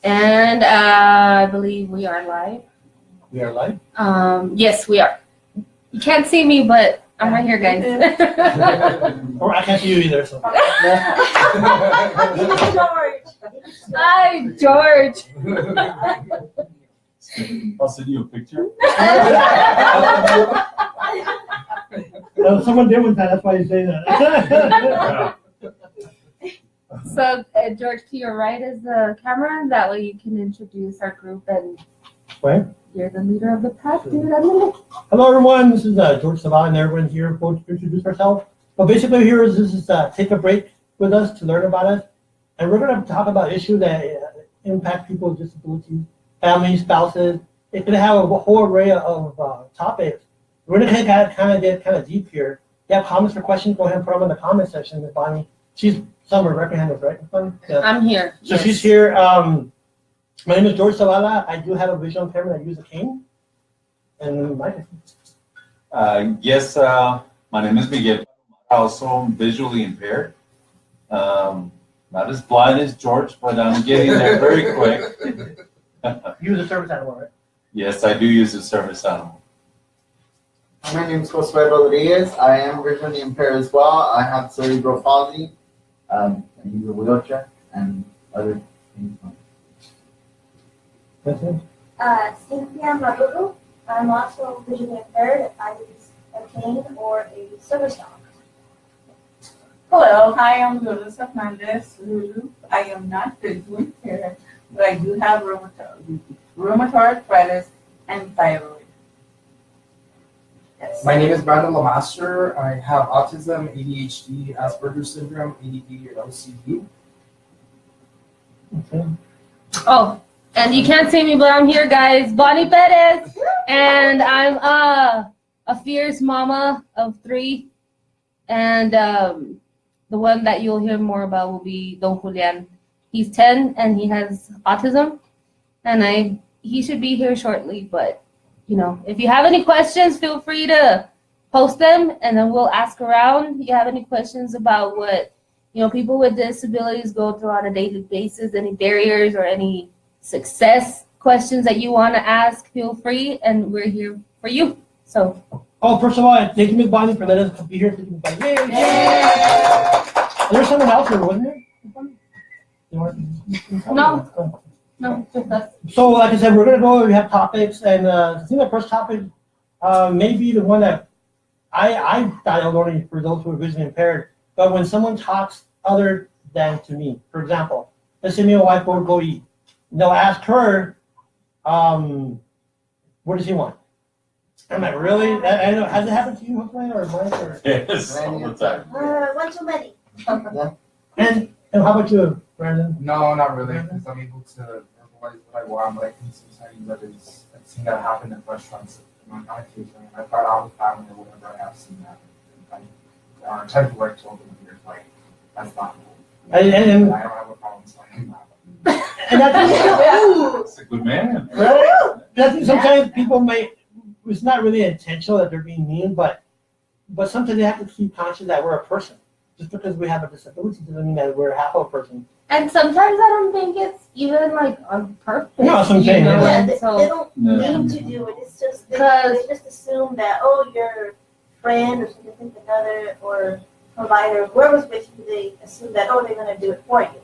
And I believe we are live. We are live? Yes, we are. You can't see me, but I'm right here, guys. Or I can't see you either. So. Hi, George. I'll send you a picture. Someone did one time, that's why you say that. So, George, to your right is the camera, and that way you can introduce our group, and you're the leader of the pack, dude. Hello, everyone. This is George Zavala, and everyone here will introduce ourselves. But basically, here is take a break with us to learn about us, and we're going to talk about issues that impact people with disabilities, families, spouses. It could have a whole array of topics. We're going to get kind of deep here. If you have comments or questions, go ahead and put them in the comment section with Bonnie. She's somewhere represented, right? Yeah. I'm here. So yes. She's here. My name is George Zavala. I do have a visual impairment. I use a cane. And Mike. Yes, my name is Miguel. Also visually impaired. Not as blind as George, but I'm getting there very quick. You use a service animal, right? Yes, I do use a service animal. My name is Josue Rodriguez. I am visually impaired as well. I have cerebral palsy. I use a wheelchair and other things. Cynthia Maduro. I'm also visually impaired. I use a cane or a service dog. Hello, hi, I'm Lulu Fernandez. Lulu, I am not visually impaired, but I do have rheumatoid arthritis and thyroid. Yes. My name is Brandon Lamaster. I have autism, ADHD, Asperger's syndrome, ADD, and OCD. Okay. Oh, and you can't see me, but I'm here, guys. Bonnie Perez, and I'm a fierce mama of 3, and the one that you'll hear more about will be Don Julian. He's 10 and he has autism, and he should be here shortly, but you know, if you have any questions, feel free to post them, and then we'll ask around. If you have any questions about what, you know, people with disabilities go through on a daily basis, any barriers or any success questions that you want to ask, feel free, and we're here for you. So. Oh, first of all, thank you, Ms. Bonnie, for letting us be here. Yay! There's someone else here, wasn't there? No, just us. So, like I said, we're going to go, we have topics, and I think the first topic may be the one that I thought only for those who are visually impaired, but when someone talks other than to me, for example, let's say me and my wife go eat, and they'll ask her, what does he want? I'm like, really? I know, has it happened to you, Jose, or Mike? Or? Yes, all the time. One too many. And how about you, Brandon? No, not really, because I'm able to verbalize what I want, but I can sometimes I've seen that happen at restaurants on occasion. I've got all the family or whatever, I have seen that. I tend to work told them here, like, that's not cool. And I don't have a problem saying that. And That's a good man. Right? That's, sometimes people may, it's not really intentional that they're being mean, but sometimes they have to keep conscious that we're a person. Just because we have a disability doesn't mean that we're half a person. And sometimes I don't think it's even like on purpose. No, that's what I'm saying. Yeah, they So, don't mean to do it. It's just they just assume that, oh, your friend or significant other or provider, whoever's with you, they assume that, oh, they're gonna do it for you.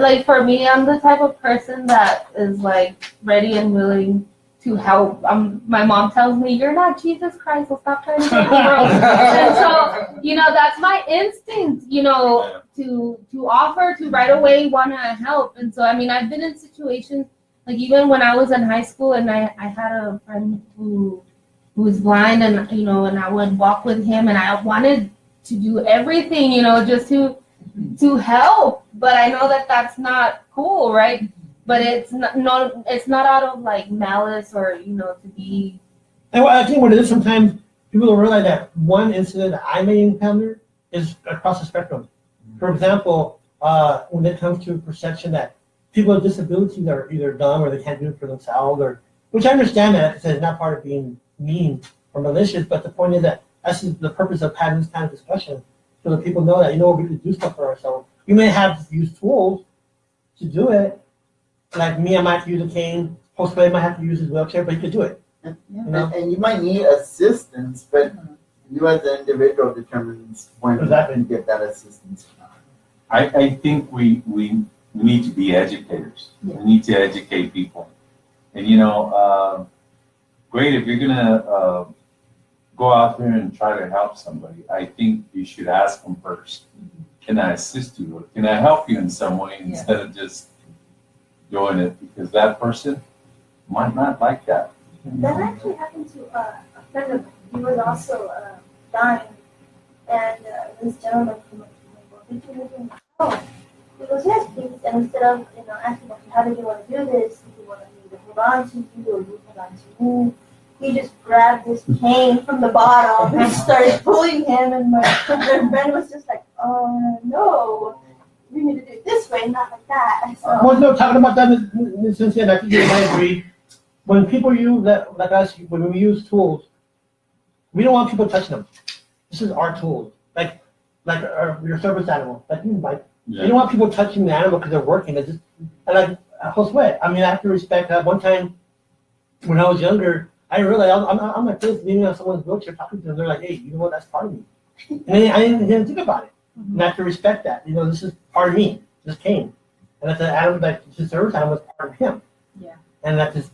like for me, I'm the type of person that is like ready and willing to help. My mom tells me, you're not Jesus Christ, so stop trying to save the world. And so, you know, that's my instinct, you know, to offer, to right away want to help. And so, I mean, I've been in situations, like even when I was in high school and I had a friend who was blind, and, you know, and I would walk with him, and I wanted to do everything, you know, just to help. But I know that that's not cool, right? But it's not out of like malice or, you know, to be. And I think what it is, sometimes people don't realize that one incident that I may encounter is across the spectrum. For example, when it comes to perception that people with disabilities are either dumb or they can't do it for themselves, or which I understand that it's not part of being mean or malicious, but the point is that that's the purpose of having this kind of discussion, so that people know that, you know, we can do stuff for ourselves. We may have to use tools to do it, like me, I might have to use a cane. Josue might have to use his wheelchair, but he could do it. And, You know? and you might need assistance, but you as an individual determines when Exactly. you get that assistance. I think we need to be educators. We need to educate people. And great, if you're gonna go out there and try to help somebody, I think you should ask them first. Can I assist you? Or can I help you in some way instead of just doing it because that person might not like that. That actually happened to a friend of mine. He was also dying, and this gentleman came up to me, well, did you live in the house? He goes, yes, please. And instead of asking him, how did you want to do this? Did you want me to hold on to you or you hold on to me? He just grabbed this cane from the bottom and started pulling him, and my friend was just like, oh, no. We need to do it this way, not like that. So, Well, no, talking about that, Ms. Cynthia, and I think you and I agree. When people use that, like us, when we use tools, we don't want people touching them. This is our tools, like your service animal, like you, Mike. You don't want people touching the animal because they're working. It's just, and like Josue, I mean, I have to respect that. One time when I was younger, I realized I'm like this, leaning on someone's wheelchair, talking to them. They're like, hey, you know what? That's part of me. And then I didn't think about it. And I have to respect that. This is part of me. This came. And that's an animal that his service animal is part of him. Yeah. And that Mr.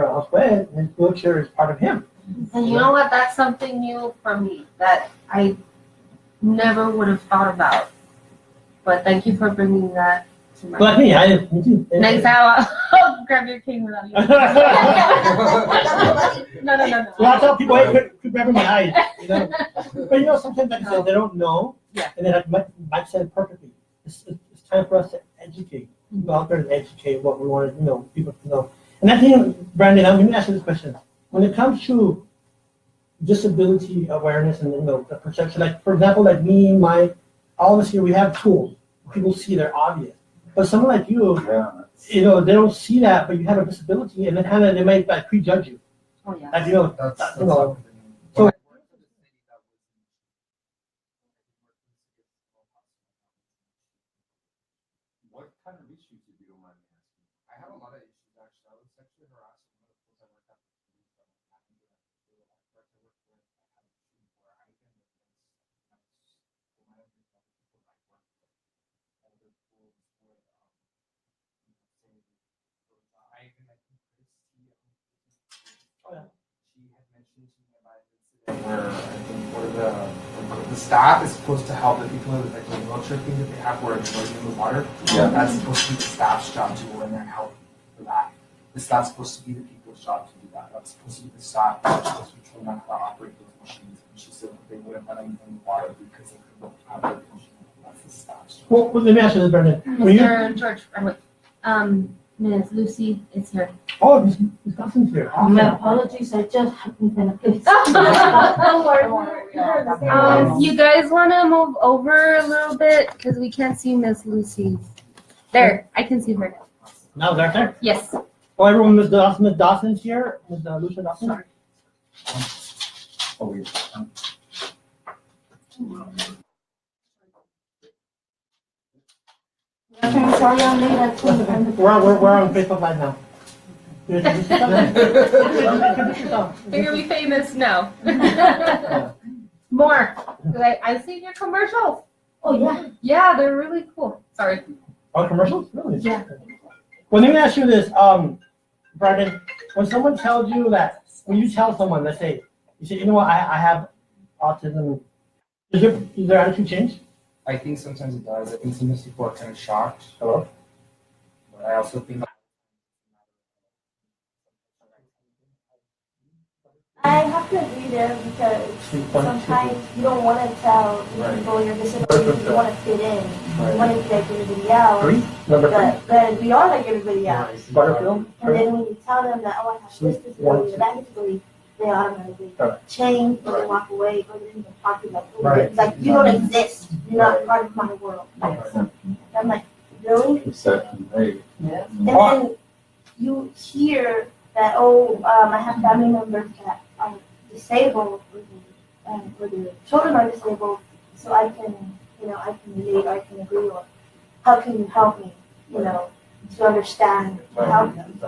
Josue, his wheelchair is part of him. And you know what? That's something new for me that I never would have thought about. But thank you for bringing that to my But me too. Next time I'll grab your cane without you. No. Well, I tell people, hey, quit grabbing my eyes. But sometimes, like I said, they don't know. Yeah. And then Mike said it perfectly. It's time for us to educate. Go out there and educate what we want people to know. And I think, Brandon, I'm going to ask you this question. When it comes to disability awareness and the perception, like for example, like me, Mike, all of us here, we have tools. People see they're obvious. But someone like you, they don't see that, but you have a disability, and then they might like prejudge you. Oh yeah. Like, That's so- so, What kind of issues, if you don't mind me asking? I have a lot of issues actually. I was sexually harassed from one of the schools I worked at. She had mentioned to me about an incident where I think one of the staff is supposed to help the people with like the wheelchair thing that they have where they're going in the water. Yeah. That's supposed to be the staff's job to go in there and help for that. It's not supposed to be the people's job to do that. That's supposed to be the staff that's supposed to be trained on how to operate those machines. And she said they wouldn't let anything in the water because they couldn't operate the machine. That's the staff's job. Well, let me ask you this, Brandon. When you, Mr. George, Ms. Lucy is here. oh, Ms. Dawson's here. My apologies, I just happened to place. Don't worry. You guys want to move over a little bit because we can't see Miss Lucy. There, I can see her. Now, is there? Yes. Oh, everyone, Ms. Dawson's here. Ms. Lucia Dawson. Sorry. Oh, yeah. Sorry, I'm late. I couldn't- We're on Facebook Live now. Introduce yourself. You're gonna be famous now. More. 'Cause I've seen your commercials. Oh, yeah. Yeah, they're really cool. Sorry. Oh, commercials? Really? Yeah. Well, let me ask you this, Brandon. When someone tells you that, when you tell someone, let's say, you say, you know what, I have autism, is their attitude change? I think sometimes it does. I think sometimes people are kind of shocked. Hello? But I also think I have to agree there because sometimes you don't want to tell people your disability, you want to fit in, you want to be like everybody else, Number but we are like everybody else. Butterfield? And then when you tell them that, oh, I have this disability or that disability, they automatically change or they walk away or they don't even talk to you like, oh, it's like you don't exist, you're not part of my world. And I'm like, really? Exactly. Hey. And then you hear that, oh, I have family members that are disabled or the children are disabled, so I can relate or I can agree, or how can you help me, to understand, to help them.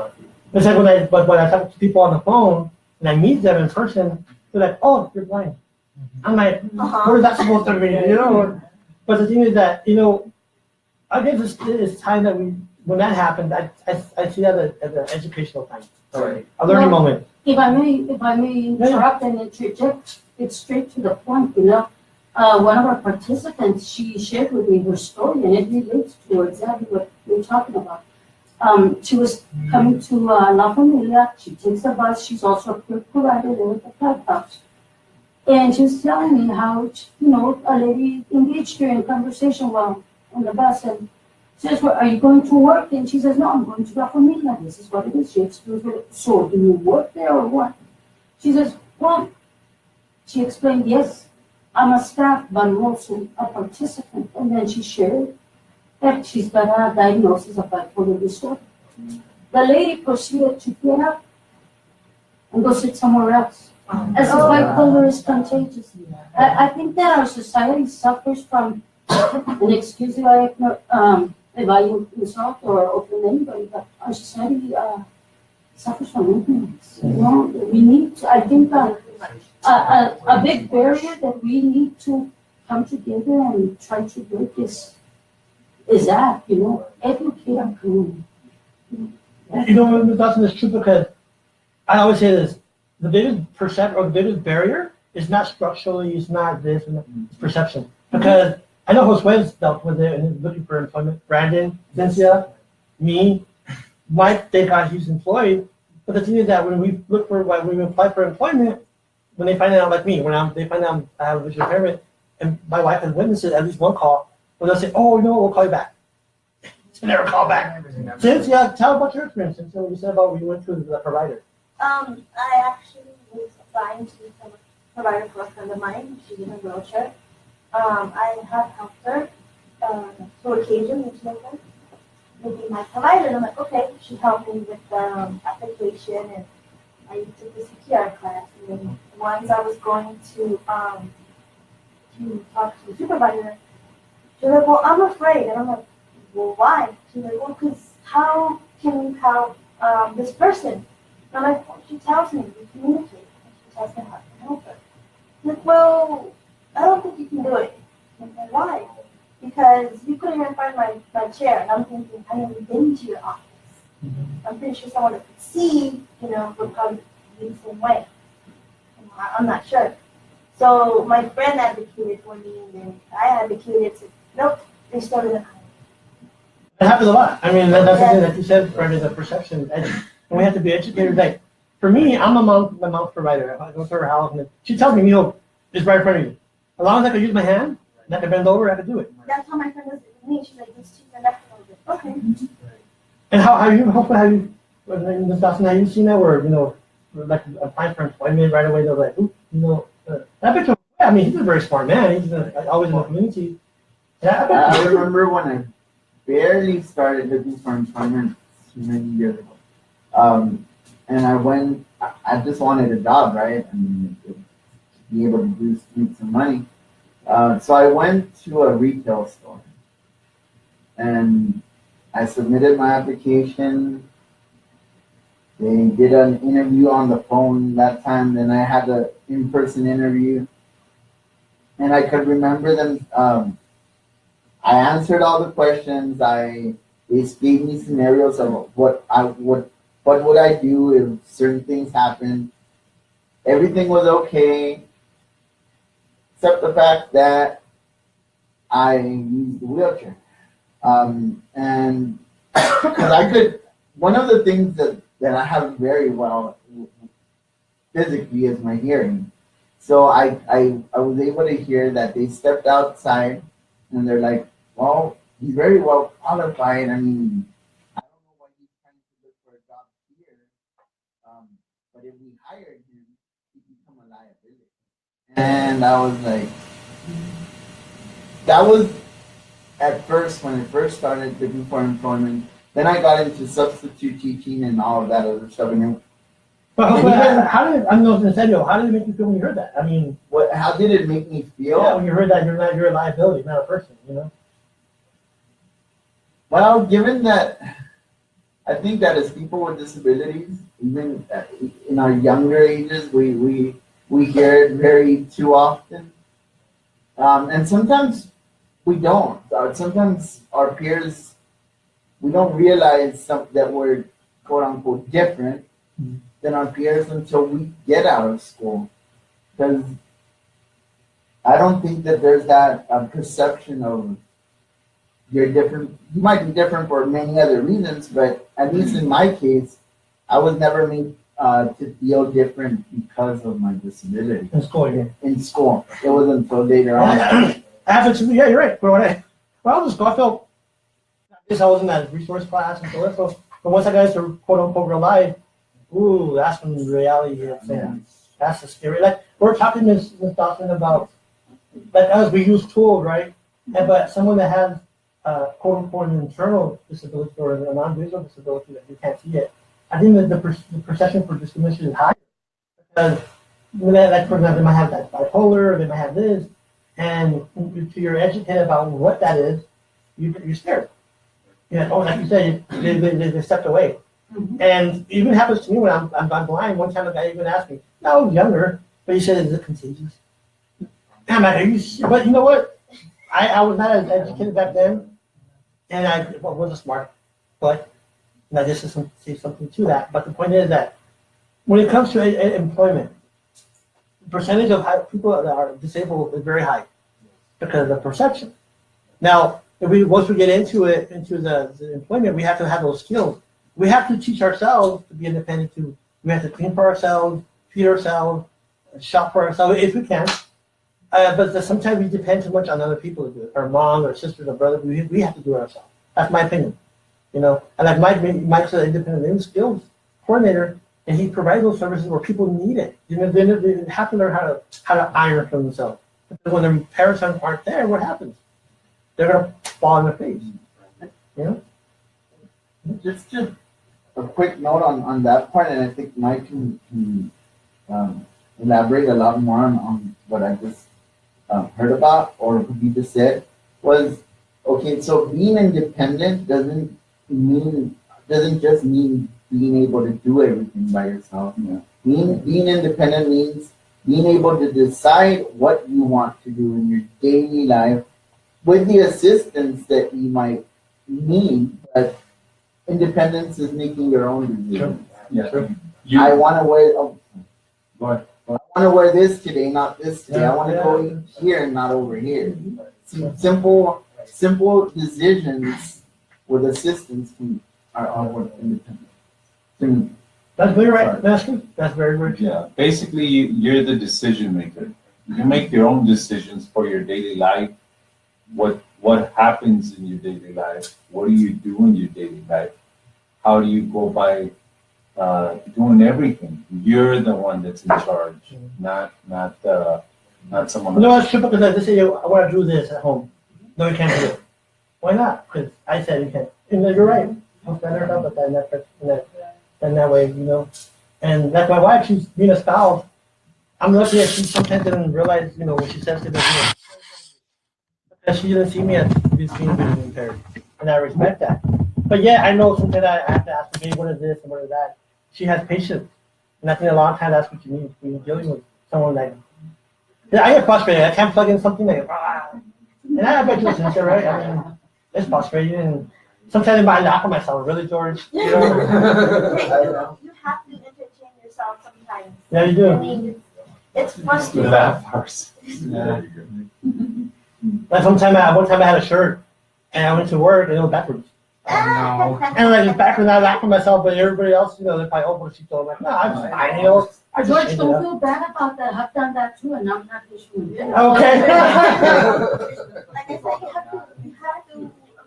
It's like when I talk to people on the phone and I meet them in person, they're like, "Oh, you're blind." I'm like, "What is that supposed to mean?" You know. But the thing is that I guess it's time that when that happened, I see that as an educational time, a learning moment. If I may interrupt and interject, it's straight to the point, one of our participants, she shared with me her story, and it relates to exactly what we're talking about. She was coming to La Familia, she takes a bus, she's also a peer provider there at the clubhouse. And she was telling me how, a lady engaged her in conversation while on the bus, and says, "Well, are you going to work?" And she says, "No, I'm going to La Familia. This is what it is." She explains, "So do you work there or what?" She says, "Well," she explained, "Yes, I'm a staff, but I'm also a participant." And then she shared that she's got a diagnosis of bipolar disorder. The lady proceeded to get up and go sit somewhere else. As if bipolar is contagious. I think that our society suffers from, and excuse if I insult or offend anybody, but our society suffers from ignorance. We need to, I think a big barrier that we need to come together and try to break is that, educate our community. Dawson, it's true because I always say this: the biggest barrier is not structurally, it's not this, it's perception. Because I know Josue's dealt with it and is looking for employment. Brandon, Cynthia, me, Mike, thank God he's employed. But the thing is that when we apply for employment, when they find out, like me, they find out I have a visual impairment, and my wife has witnessed it, at least one call, where they'll say, "Oh, we'll call you back." They never call back. Cynthia, tell about your experience. Cynthia, what you said about when you went to the provider. I actually was applying to become a provider for a friend of mine. She's in a wheelchair. I have helped her to occasion each month to be my provider. And I'm like, okay. She helped me with the application, and I took the CPR class. And then once I was going to talk to the supervisor, she was like, "Well, I'm afraid." And I'm like, "Well, why?" She's like, "Well, because how can you help this person?" And I'm like, "Well, she tells me we communicate, and she tells me how to help her." I'm like, "Well, I don't think you can do it." I'm like, "Why?" "Because you couldn't even find my chair." And I'm thinking, I haven't been to your office. I'm pretty sure someone that could see, would probably be the same way. I'm not sure. So my friend advocated for me, and then I advocated to, nope, they still didn't hire me. It happens a lot. I mean, that's the thing that you said, Brandon, the perception. And we have to be educated. Like, for me, I'm a mouth provider. If I go to her house, and she tells me, it's right in front of you. As long as I can use my hand, and I can bend over, I can do it. That's how my friend was with me. She's like, "Let's take the left a little bit." Okay. And hopefully have you, Ms. Dawson, have you seen that where, like applying for employment right away, they're like, that bitch, I mean, he's a very smart man. He's always in the community. I remember when I barely started looking for employment many years ago. And I just wanted a job, right? And to be able to make some money. So I went to a retail store and I submitted my application. They did an interview on the phone that time. Then I had an in-person interview. And I could remember them. I answered all the questions. They gave me scenarios of what would I do if certain things happened. Everything was okay, except the fact that I used the wheelchair. And because one of the things that I have very well physically is my hearing. So I was able to hear that they stepped outside and they're like, "Well, he's very well qualified. I mean, I don't know why he's trying to look for a job here. But if we hired him, he'd become a liability." And I was like, that was at first when I first started looking for employment. Then I got into substitute teaching and all of that other stuff. But how did it make you feel when you heard that? I mean, how did it make me feel? Yeah, when you heard that you're a liability, not a person, Well, given that I think that as people with disabilities, even in our younger ages, we hear it very too often. And sometimes we don't. Sometimes our peers, we don't realize that we're quote unquote different than our peers until we get out of school. Because I don't think that there's that perception of you're different. You might be different for many other reasons, but at least in my case, I was never made to feel different because of my disability. In school, yeah. In school. It wasn't until later on. Yeah, you're right. But when I was in school, I felt, I guess I was in that resource class and so but once I got into quote unquote real life, ooh, that's when the reality hits. Yeah. That's the scary. Like, we're talking Ms. Dawson about, like us, we use tools, right? But someone that has quote unquote an internal disability or a non-visual disability that you can't see it, I think that the perception for discrimination is higher. Because, like, for example, they might have that bipolar, they might have this, and if you're educated about what that is, you're scared. Yeah, or like you said, they stepped away. Mhm. And it even happens to me when I'm blind. One time a guy even asked me, no, I was younger, but he said, is it contagious? And I'm like, are you sure? But you know what? I was not as educated back then, and I wasn't smart. But and I just say something to that. But the point is that when it comes to employment, the percentage of people that are disabled is very high because of the perception. Now, once we get into the employment, we have to have those skills. We have to teach ourselves to be independent too. We have to clean for ourselves, feed ourselves, shop for ourselves if we can. But sometimes we depend too much on other people to do it. Our mom, or sisters, or brothers. We have to do it ourselves. That's my opinion. You know, and like Mike's an independent living skills coordinator, and he provides those services where people need it. You know, they have to learn how to iron for themselves. Because when their parents aren't there, what happens? They're gonna fall on their face. You know. Just a quick note on that point, and I think Mike can elaborate a lot more on what I just heard about or what he just said. Was okay. So being independent doesn't just mean being able to do everything by yourself. Yeah. Being independent means being able to decide what you want to do in your daily life with the assistance that you might need, but independence is making your own decisions. Yeah. Sure. I want to wear. Go ahead. I want to wear this today, not this today. Yeah, I want to yeah. go here and not over here. Simple decisions with assistance are what independence. To me. That's very right. That's good. That's very true. Yeah, basically, you're the decision maker. You make your own decisions for your daily life. What happens in your daily life? What do you do in your daily life? How do you go by doing everything? You're the one that's in charge, not someone You know else. what's true? Because I say, I want to do this at home. No, you can't do it. Why not? Because I said you can't. And you're right. I'm better about that in that way, you know. And like my wife, she's being a spouse. I'm lucky that she sometimes didn't realize, you know, when she says to me, because she didn't see me as being visually impaired, and I respect that. But yeah, I know sometimes I have to ask her, hey, what is this and what is that? She has patience, and I think a lot of times that's what you need when you're dealing with someone like. Yeah, I get frustrated. I can't plug in something like, and I bet you're sincere, right? I mean, it's frustrating, and sometimes I might laugh at myself. Really, George? You know? You have to entertain yourself sometimes. Yeah, you I do. mean, it's frustrating. Laugh first. Yeah. Like one time I had a shirt, and I went to work, and it was backwards. No. And like it's backwards, I laughed at myself, but everybody else, you know, they're probably, oh, what she told me. Like, no, I'm fine, you know. I just George, changed it don't up. feel bad about that. I've done that too, and I'm not visually impaired. Okay. Like I said, you have to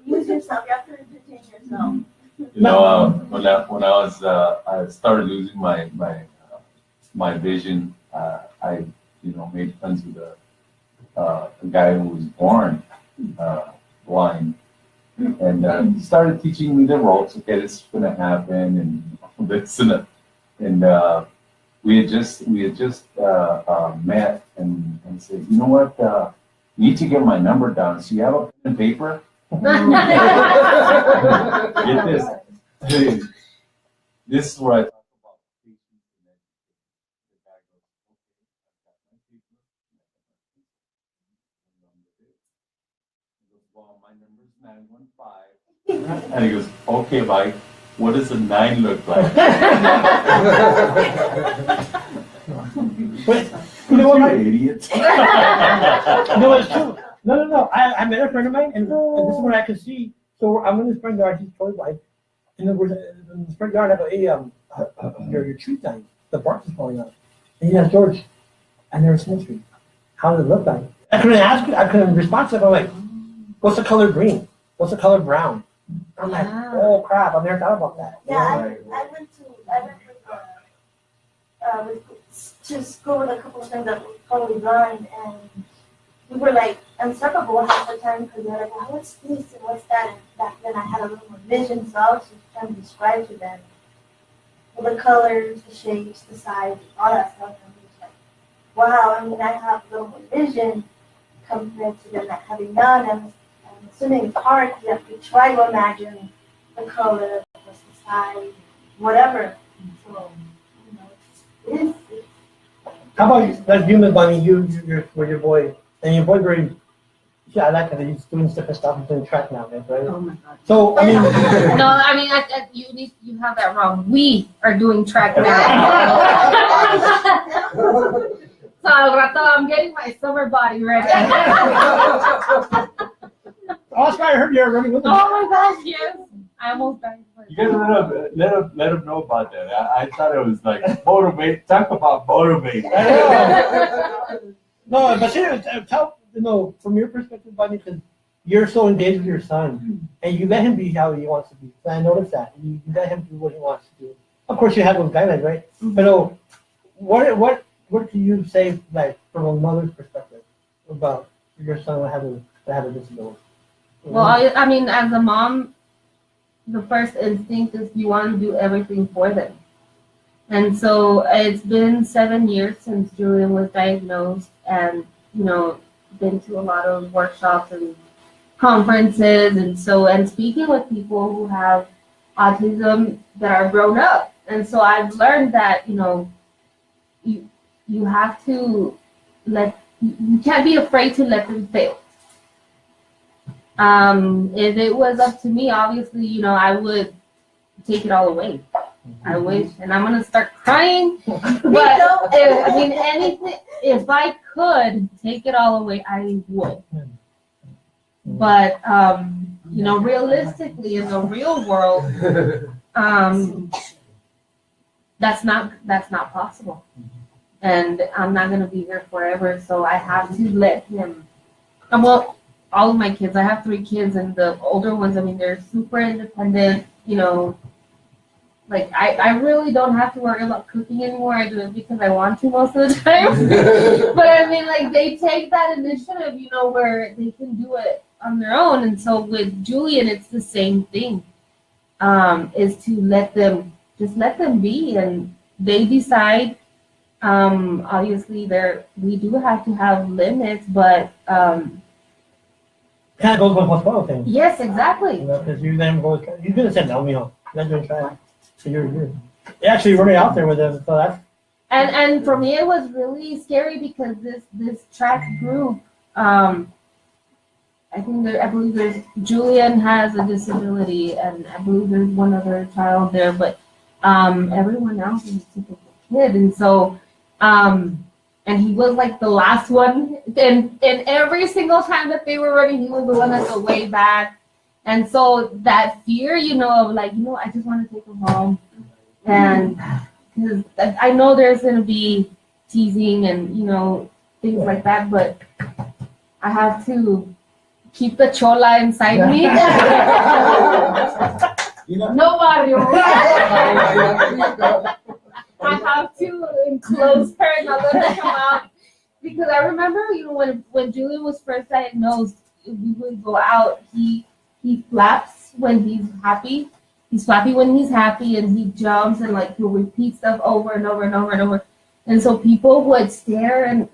use yourself. You have to entertain yourself. You know, when I started losing my vision, I made friends with a guy who was born blind, and he started teaching me the ropes. Okay, this is gonna happen, and this and that. And we had just met and said, you know what, you need to get my number down. So you have a pen and paper? Get this. This is where I talk about patience and education. The guy goes, okay, I've got my paper, he goes, well, my number's 915. And he goes, okay, Mike, what does a 9 look like? But you know what, Mike? Idiot. No, it's true. No. I met a friend of mine, and this is what I could see. So I'm in this front yard, he's totally white. And then we're in the front yard, I go, hey, your tree's dying. The bark is falling out. And he asked George, I never seen a tree. How does it look like? I couldn't respond to it. I'm like, what's the color green? What's the color brown? I'm like, oh crap, I've never thought about that. Yeah, I went to school with a couple of friends that were totally blind, and we were like inseparable half the time because they're like, well, what's this and what's that? And back then I had a little more vision, so I was just trying to describe to them the colors, the shapes, the size, all that stuff. And I'm just like, wow, I mean, I have a little more vision compared to them not having none. And I'm assuming it's hard because you have to try to imagine the color, the size, whatever. So, you know, it is. How about you, like you, Miss Bunny, you're with your boy, and your boy very, yeah, I like that he's doing different stuff, he's doing track now, right? Oh my God. So, I mean. No, I mean, you have that wrong. We are doing track now. So I'm getting my summer body ready. Oscar, I heard you're running with him. Oh my gosh, yes. I almost died. You guys let him know about that. I thought it was like motivate. Talk about motivate. No, but seriously, tell, from your perspective, Bunny, because you're so engaged with your son, and you let him be how he wants to be. So I noticed that. You let him do what he wants to do. Of course, you have those guidelines, right? Mm-hmm. But what do you say, like, from a mother's perspective about your son having a disability? Well, I mean, as a mom, the first instinct is you want to do everything for them. And so it's been 7 years since Julian was diagnosed, and, been to a lot of workshops and conferences, and speaking with people who have autism that are grown up. And so I've learned that, you have to you can't be afraid to let them fail. If it was up to me, obviously, I would take it all away. I wish, and I'm gonna start crying. But anything, if I could take it all away, I would. But realistically, in the real world, that's not possible. And I'm not gonna be here forever, so I have to let him. Well, all of my kids, I have 3 kids, and the older ones, they're super independent, Like, I really don't have to worry about cooking anymore. I do it because I want to most of the time. But they take that initiative, where they can do it on their own. And so with Julian, it's the same thing, is to let them be, and they decide. Obviously, we do have to have limits, but kind of goes with what's wrong thing. Yes, exactly. Because you then go, you could have said no, you're not doing track. So you're actually running out there with them. So that's. And for me, it was really scary because this track group, I believe there's Julian has a disability, and I believe there's one other child there, but everyone else is a typical kid, and so. And he was like the last one, and every single time that they were running, he was the one that's way back. And so that fear, of I just want to take him home. And because I know there's going to be teasing and, things like that, but I have to keep the chola inside me. No barrio. I have to enclose her and not let her come out. Because I remember, when Julian was first diagnosed, we would go out. He flaps when he's happy. He's flappy when he's happy, and he jumps and he'll repeat stuff over and over and over and over. And so people would stare, and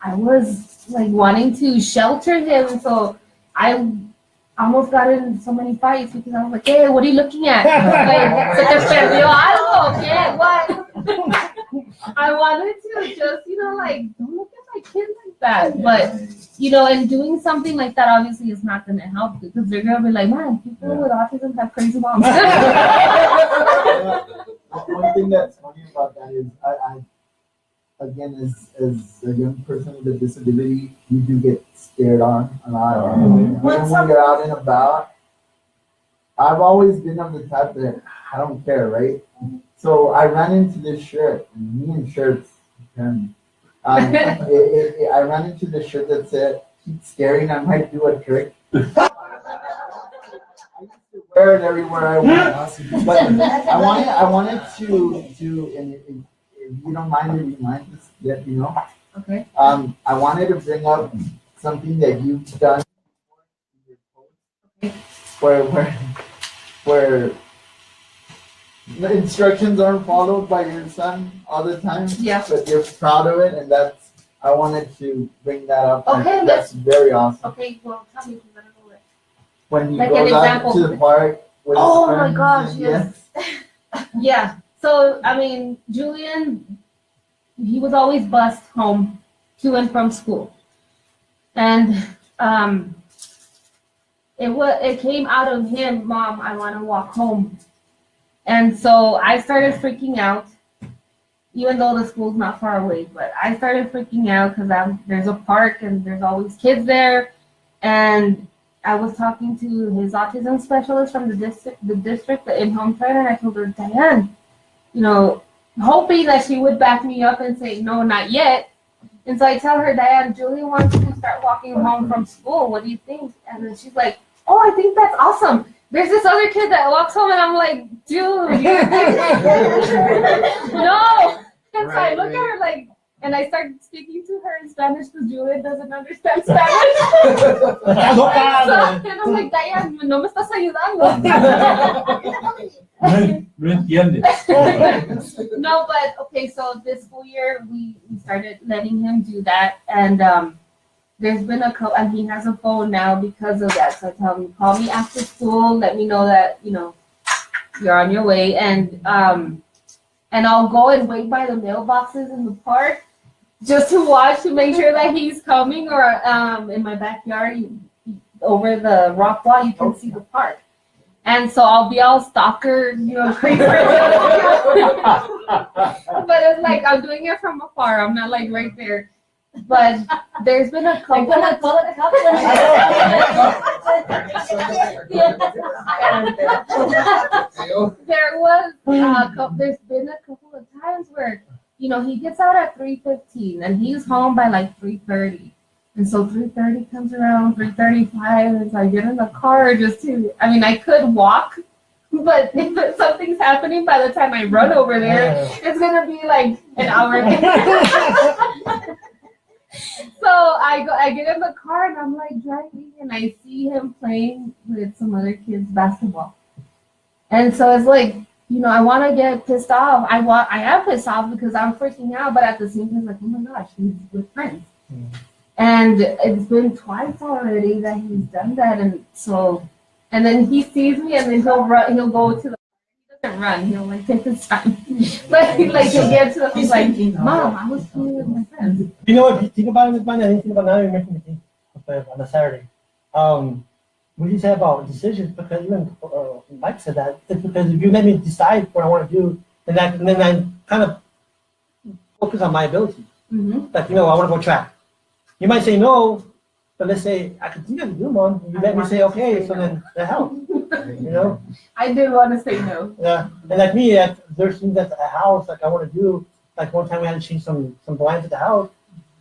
I was wanting to shelter him. And so I almost got in so many fights because I was like, hey, what are you looking at? Like, se te perdió algo, ¿qué? What? I wanted to just, like, don't look at my kid like that. But, and doing something like that obviously is not going to help because they're going to be like, man, people with autism have crazy moms. One thing that's funny about that is I again, as a young person with a disability, you do get stared on a lot. Even when you're out and about, I've always been of the type that I don't care, right? So I ran into this shirt, and me and shirts, I ran into this shirt that said, keep staring, I might do a trick. I used to wear it everywhere I went. But I wanted to and if you don't mind me reminding that Okay. I wanted to bring up something that you've done where the instructions aren't followed by your son all the time. Yeah. But you're proud of it, and I wanted to bring that up. Okay, that's very awesome. Okay, well, tell me, because I don't know it. When he Like goes an out example. to the park with his Oh my friends gosh, and- yes. Yeah. So, I mean, Julian, he was always bused home to and from school. And it came out of him, Mom, I want to walk home. And so I started freaking out, even though the school's not far away. But I started freaking out because there's a park and there's always kids there. And I was talking to his autism specialist from the district, the in-home trainer, and I told her, Diane, hoping that she would back me up and say, no, not yet. And so I tell her, Diane, Julie wants to start walking home from school. What do you think? And then she's like, oh, I think that's awesome. There's this other kid that walks home, and I'm like, dude, no. And so I look at her like, and I start speaking to her in Spanish because Julia doesn't understand Spanish. And I'm like, Diane, no me estás ayudando. No entiende. No, but okay, so this school year we started letting him do that, and there's been and he has a phone now because of that. So I tell him, call me after school, let me know that you're on your way, and I'll go and wait by the mailboxes in the park just to watch to make sure that he's coming, or in my backyard over the rock wall you can see the park. And so I'll be all stalker, crazy. But it's like I'm doing it from afar. I'm not like right there. But there's been a couple of there's been a couple of times where he gets out at 3:15 and he's home by like 3:30. And so 3:30 comes around, 3:35, and so I get in the car I could walk, but if something's happening by the time I run over there, it's gonna be like an hour. So I get in the car and I'm like driving and I see him playing with some other kids basketball. And so it's like, I want to get pissed off. I am pissed off because I'm freaking out, but at the same time, like, oh my gosh, he's with friends. And it's been twice already that he's done that, and then he sees me, and then he'll go to the. He doesn't run. He'll like take his time, but he'll get to the. He's like, Mom, I was playing with my friends. You know what? If you think about it, Miss Banda, I didn't think about now. You mentioned me on a Saturday. What you say about decisions? Because even Mike said that. It's because if you let me decide what I want to do, then I kind of focus on my abilities. Mm-hmm. Like I want to go track. You might say no, but let's say I could do Mom. You let me say okay, so then that helps. I did want to say no. Yeah, and like me, there's things at the house like I want to do. Like one time we had to change some blinds at the house,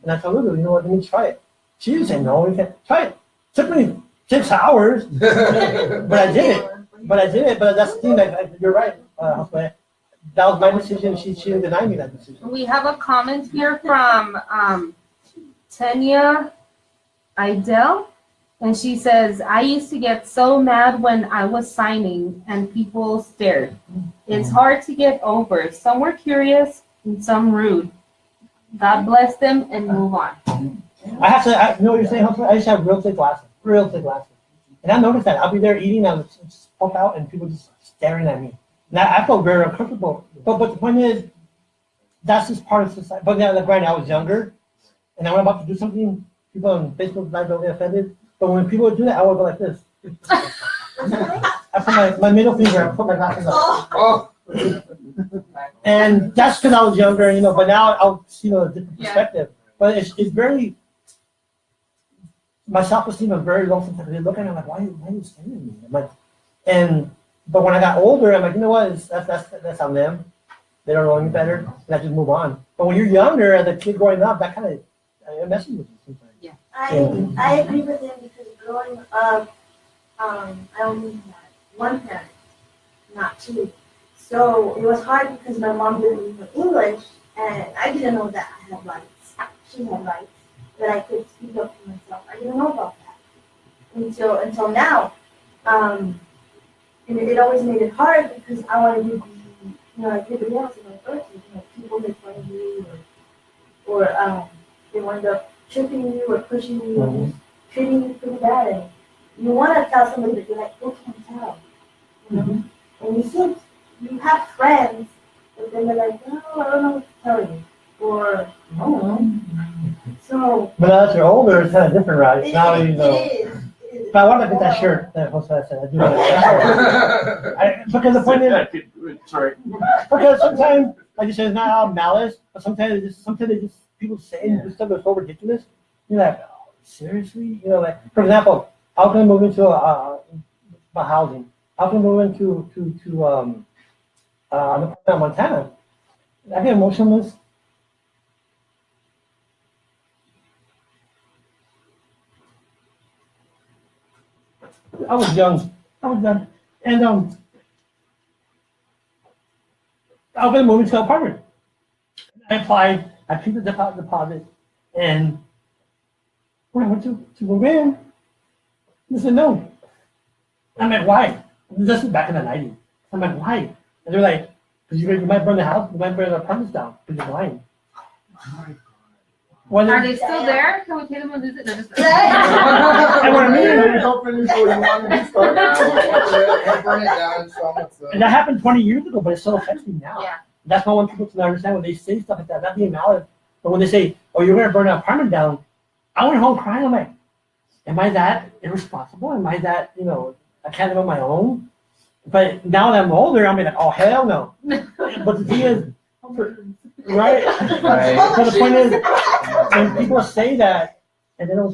and I told Lulu, let me try it. She didn't say no. You can't try it. It took me 6 hours, but I did it. But that's the thing. Like you're right. That was my decision. She didn't deny me that decision. We have a comment here from Tanya Idel, and she says, I used to get so mad when I was signing and people stared. It's hard to get over. Some were curious and some rude. God bless them and move on. I have to, you know what you're saying, Humphrey? I just have real thick glasses. And I noticed that I'll be there eating, I'll just pop out, and people just staring at me. And I felt very uncomfortable. But the point is, that's just part of society. But yeah, like right now, I was younger, and I was about to do something. People on Facebook Live don't get offended. But when people would do that, I would go like this. I put my middle finger, I put my glasses up. Oh. And that's because I was younger, you know, but now I'll see a different perspective. But it's very, my self-esteem is very low sometimes. They look at me, I'm like, why are you staring at me? I'm like, but when I got older, I'm like, you know what, that's on them. They don't know any better, and I just move on. But when you're younger, as a kid growing up, that kind of messes with you sometimes. Yeah. I agree with him because growing up, I only had one parent, not two. So it was hard because my mom didn't know English, and I didn't know that I had rights. She had rights, that I could speak up for myself. I didn't know about that until now. And it always made it hard because I wanted to be, like everybody else in my birthday. People make fun of you, or they wind up tripping you or pushing you, or just treating you pretty bad. And you want to tell somebody, but you're like, who can tell? And you think you have friends, but then they're like, no, I don't know what to tell you, or no. So. But as you're older, it's kind of different, right? Now you know. It is. But I want to get that shirt that Jose said. I do want that. Because the point is, because sometimes, like you said, it's not all malice, but sometimes people say this stuff is so ridiculous. You're like, oh, seriously? Like, for example, how can I move into a housing? How can I move into Montana? I get emotionless. I was young, and I was going to move into an apartment. I applied, I paid the deposit, and when I went to move in, they said no. I'm like, why? This is back in the 90s. I'm like, why? And they're like, because you might burn the house, you might burn the apartments down, because you're lying. Are they still there? Can we take them and visit? No, just And what I mean, and that happened 20 years ago, but it still affects me now. Yeah. That's why I want people to understand when they say stuff like that, not being valid. But when they say, oh, you're going to burn an apartment down, I went home crying. I'm like, am I that irresponsible? Am I that, I can't live on my own? But now that I'm older, I'm like, oh, hell no. But the thing is, right? So the point is, when people say that, and they don't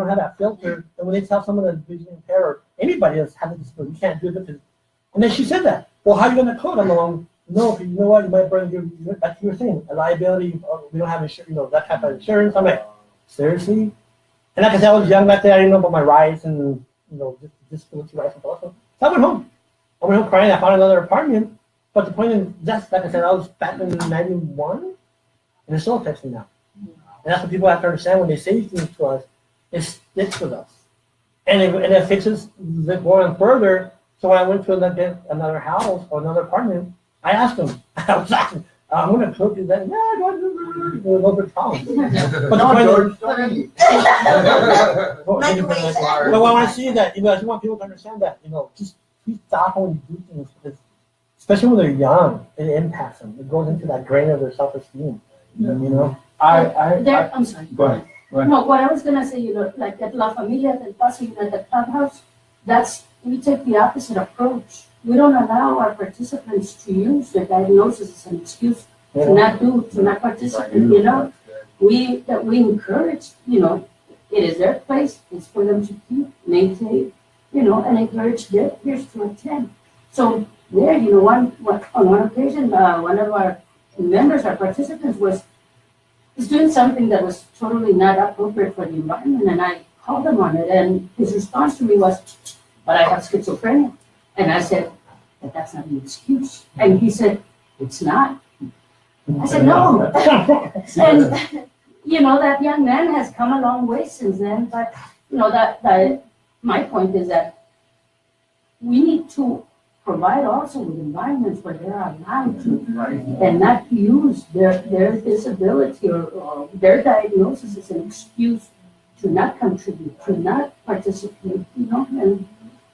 have that filter, and when they tell someone that's visually impaired or anybody else has a disability, you can't do it because, and then she said that. Well, how are you going to code? I'm along. No, you know what? You might burn your, like you were saying, a liability. We don't have insurance, that type of insurance. I'm like, seriously? And like I said, I was young back then. I didn't know about my rights and disability rights and stuff. So I went home. I went home crying. I found another apartment. But the point is, that's like I said, I was back in '91, and it still affects me now. And that's what people have to understand when they say things to us. It sticks with us, and it fixes going further. So when I went to another house or another apartment, I asked them. I was asking, I'm going to cook you that. Yeah, there was no big problem. But what I want to see is that, I just want people to understand that, just be thoughtful when you do things, because especially when they're young, it impacts them. It goes into that grain of their self-esteem, I'm sorry. Go ahead. No, what I was going to say, like at La Familia del Paso, at the clubhouse, we take the opposite approach. We don't allow our participants to use their diagnosis as an excuse to not participate, We encourage, it is their place, it's for them to keep, maintain, and encourage their peers to attend. So there, on one occasion, one of our members, our participants, was doing something that was totally not appropriate for the environment, and I called him on it, and his response to me was, but I have schizophrenia. And I said, but that's not an excuse. And he said, it's not. I said, no. And, that young man has come a long way since then, but, that my point is that we need to provide also with environments where they're allowed to and not use their disability or their diagnosis as an excuse to not contribute, to not participate, and,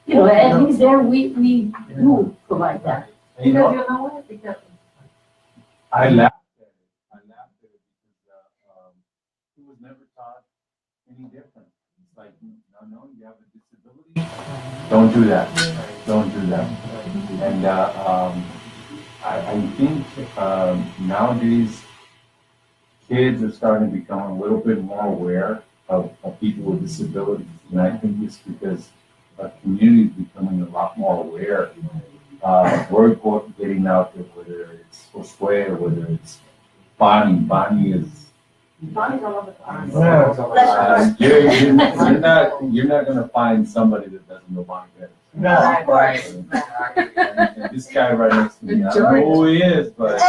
at least there we do provide that. And you know, Because you know what? Because I laughed at it. I laughed at it because he was never taught any different. It's like, no, you have a disability. Don't do that. Don't do that. And I think nowadays kids are starting to become a little bit more aware of people with disabilities. And I think it's because our community is becoming a lot more aware. We're getting out there, whether it's Josue or whether it's Bonnie. Bonnie is. Bonnie's all over the place. You're not gonna find somebody that doesn't know Bonnie better. No. Right. And this guy right next to me, I don't know who he is, but. I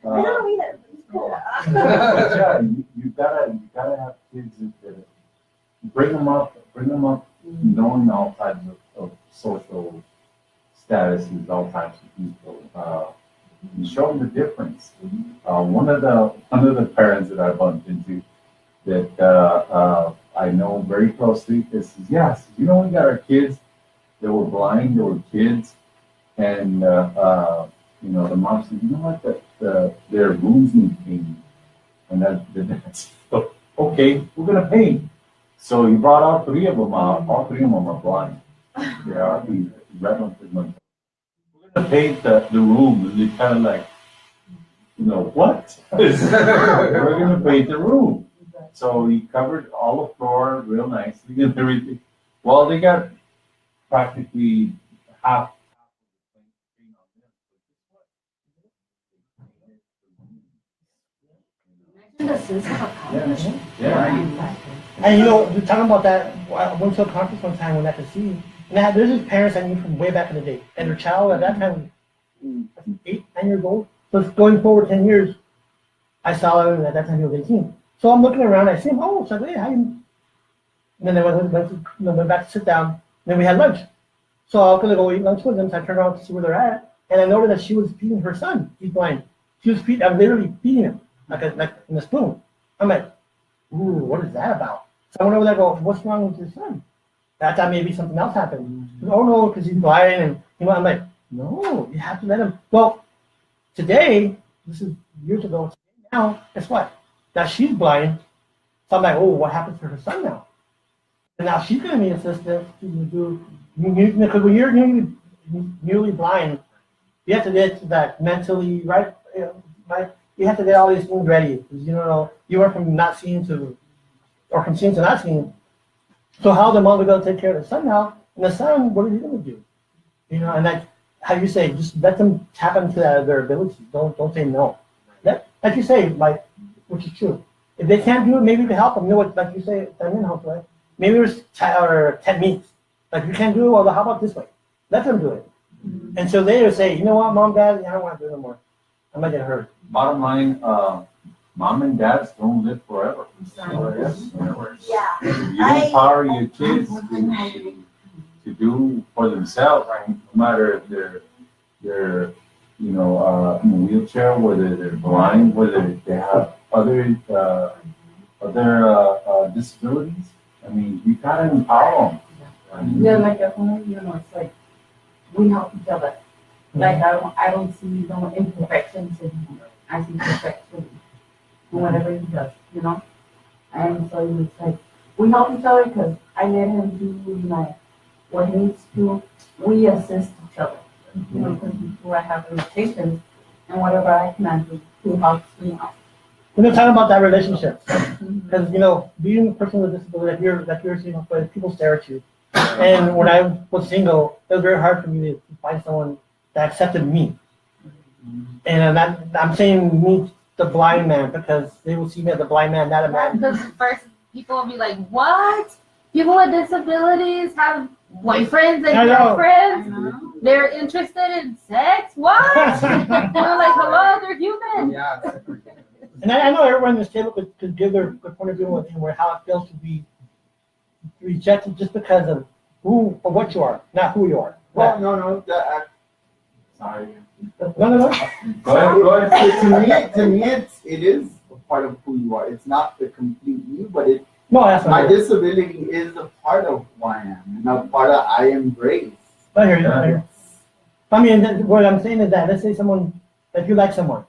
don't know either. But it's cool. Yeah, you gotta have kids that bring them up knowing all types of social statuses, all types of people. And show them the difference. One of the parents that I bumped into that I know very closely is yes, we got our kids that were blind, they were kids, and the mom said, you know what, their rooms need painting, and that's okay, we're gonna paint. So he brought all three of them out. All three of them are blind. They are the retinal pigment. We're gonna paint the room, and they kind of like, what? We're gonna paint the room. So he covered all the floor real nicely and everything. Well, they got practically half the paint on them. The sense of accomplishment. Yeah. And we're talking about that. I went to a conference one time when I could see. And there's these parents I knew from way back in the day. And their child at that time was 8, 9 years old. So it's going forward 10 years. I saw him at that time he was 18. So I'm looking around, I see him, it's like, hey, how you? And then they went back to sit down. And then we had lunch. So I was going to go eat lunch with them. So I turned around to see where they're at. And I noticed that she was feeding her son. He's blind. She was I'm literally feeding him, like in a spoon. I'm like, ooh, what is that about? So I went over there and go, what's wrong with your son? I thought maybe something else happened. She goes, oh, no, because he's blind. And, I'm like, no, you have to let him. Well, today, this is years ago, now, guess what? Now she's blind. So I'm like, oh, what happened to her son now? And now she's going to need assistance to do, because when you're newly blind, you have to get that mentally, right? You have to get all these things ready. Because, you went from not seeing or from seeing to not seeing. So how the mom is going to take care of the son now? And the son, what are you going to do? And like how you say, just let them tap into their abilities. Don't say no. Like you say, which is true. If they can't do it, maybe we can help them. Like you say, right? Maybe there's techniques. Like you can't do it, well, how about this way? Let them do it. Mm-hmm. And so they will say, you know what, mom, dad, I don't want to do it anymore. I might get hurt. Bottom line, mom and dads don't live forever. Yeah. You empower your kids to do for themselves, no matter if they're in a wheelchair, whether they're blind, whether they have other disabilities. I mean, you gotta empower them. Yeah, like at home, it's like we help each other. Like I don't see no imperfections in him. I see perfection in whatever he does, And so it's like we help each other because I let him do what he needs to do. We assist each other. Because before I have limitations, and whatever I can do, he helps me out. We're talking about that relationship, because being a person with a disability, like you're seeing, people stare at you. And when I was single, it was very hard for me to find someone that accepted me. And I'm saying me, the blind man, because they will see me as a blind man, not a man. Because first people will be like, what? People with disabilities have boyfriends and girlfriends? They're interested in sex? What? We're like, hello, they're human. Yeah. And I know everyone in this table could give their point of view on how it feels to be rejected just because of who or what you are, not who you are. Well, no. Sorry. No. Go ahead. To me, it is part of who you are. It's not the complete you, but it. No, that's My not. disability is a part of who I am, and a part of I embrace. I hear you. I hear you. I mean, what I'm saying is that let's say someone that you like someone,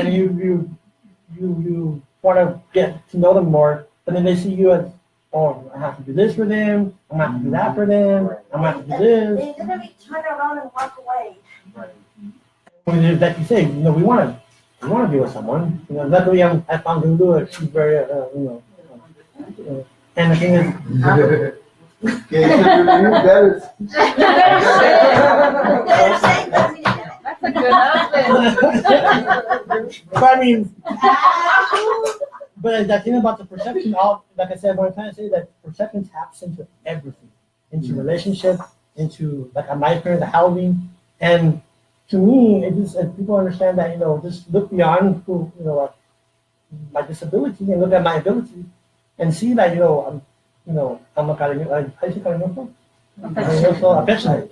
and you want to get to know them more, but then they see you as, oh, I have to do this for them, I'm gonna have to do that for them, I'm gonna have to do this. They literally turn around and walk away. Like you say, we want to be with someone. Luckily I found Lulu. She's very, and the thing is, Okay, so you better. That's a good husband. but I mean, but that thing about the perception, like I said, what I'm trying to say is that perception taps into everything, into relationships, into like my experience, the housing, and to me, it just people understand that just look beyond who my disability and look at my ability, and see that I'm a affectionate.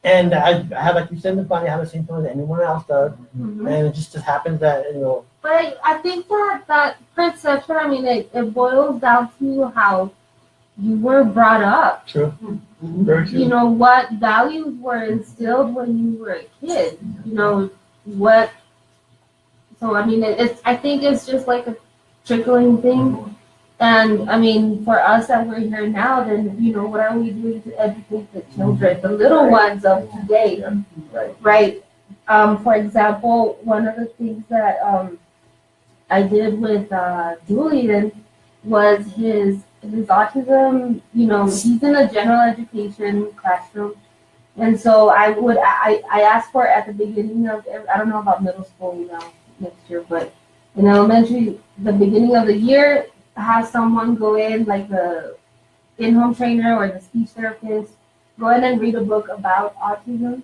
And I have, like you said, I have the same feeling that anyone else does, and it just happens that But I think that perception, I mean, it boils down to how you were brought up. True. Very true. What values were instilled when you were a kid. What. So I mean, I think it's just like a trickling thing. And I mean, for us that we're here now, then what are we doing to educate the children, the little ones of today, right? For example, one of the things that I did with Julian was his autism. He's in a general education classroom, and so I asked for at the beginning of I don't know about middle school next year, but in elementary, the beginning of the year, have someone go in, like the in-home trainer or the speech therapist, go in and read a book about autism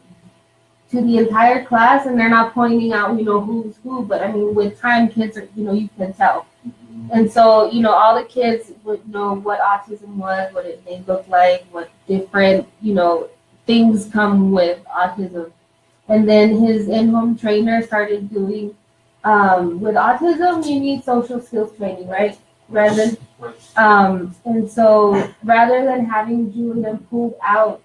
to the entire class, and they're not pointing out, who's who, but I mean, with time, kids are, you can tell. And so, all the kids would know what autism was, what it may look like, what different, things come with autism. And then his in-home trainer started doing, with autism, you need social skills training, right? And so rather than having Julian pulled out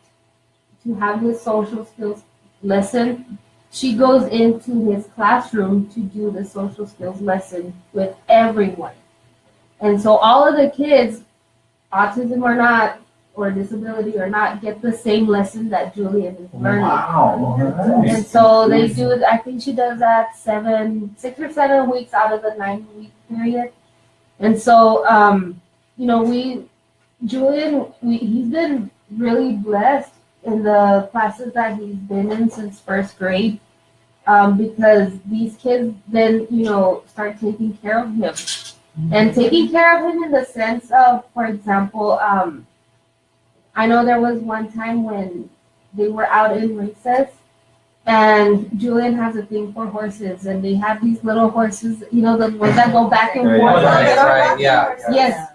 to have his social skills lesson, she goes into his classroom to do the social skills lesson with everyone. And so all of the kids, autism or not, or disability or not, get the same lesson that Julian is learning. Wow. And so they do, I think she does that 6 or 7 weeks out of the 9-week period. And so, Julian, he's been really blessed in the classes that he's been in since first grade, because these kids then, start taking care of him. And taking care of him in the sense of, for example, I know there was one time when they were out in recess, and Julian has a thing for horses, and they have these little horses, the ones that go back and forth. Right, yeah. Yes,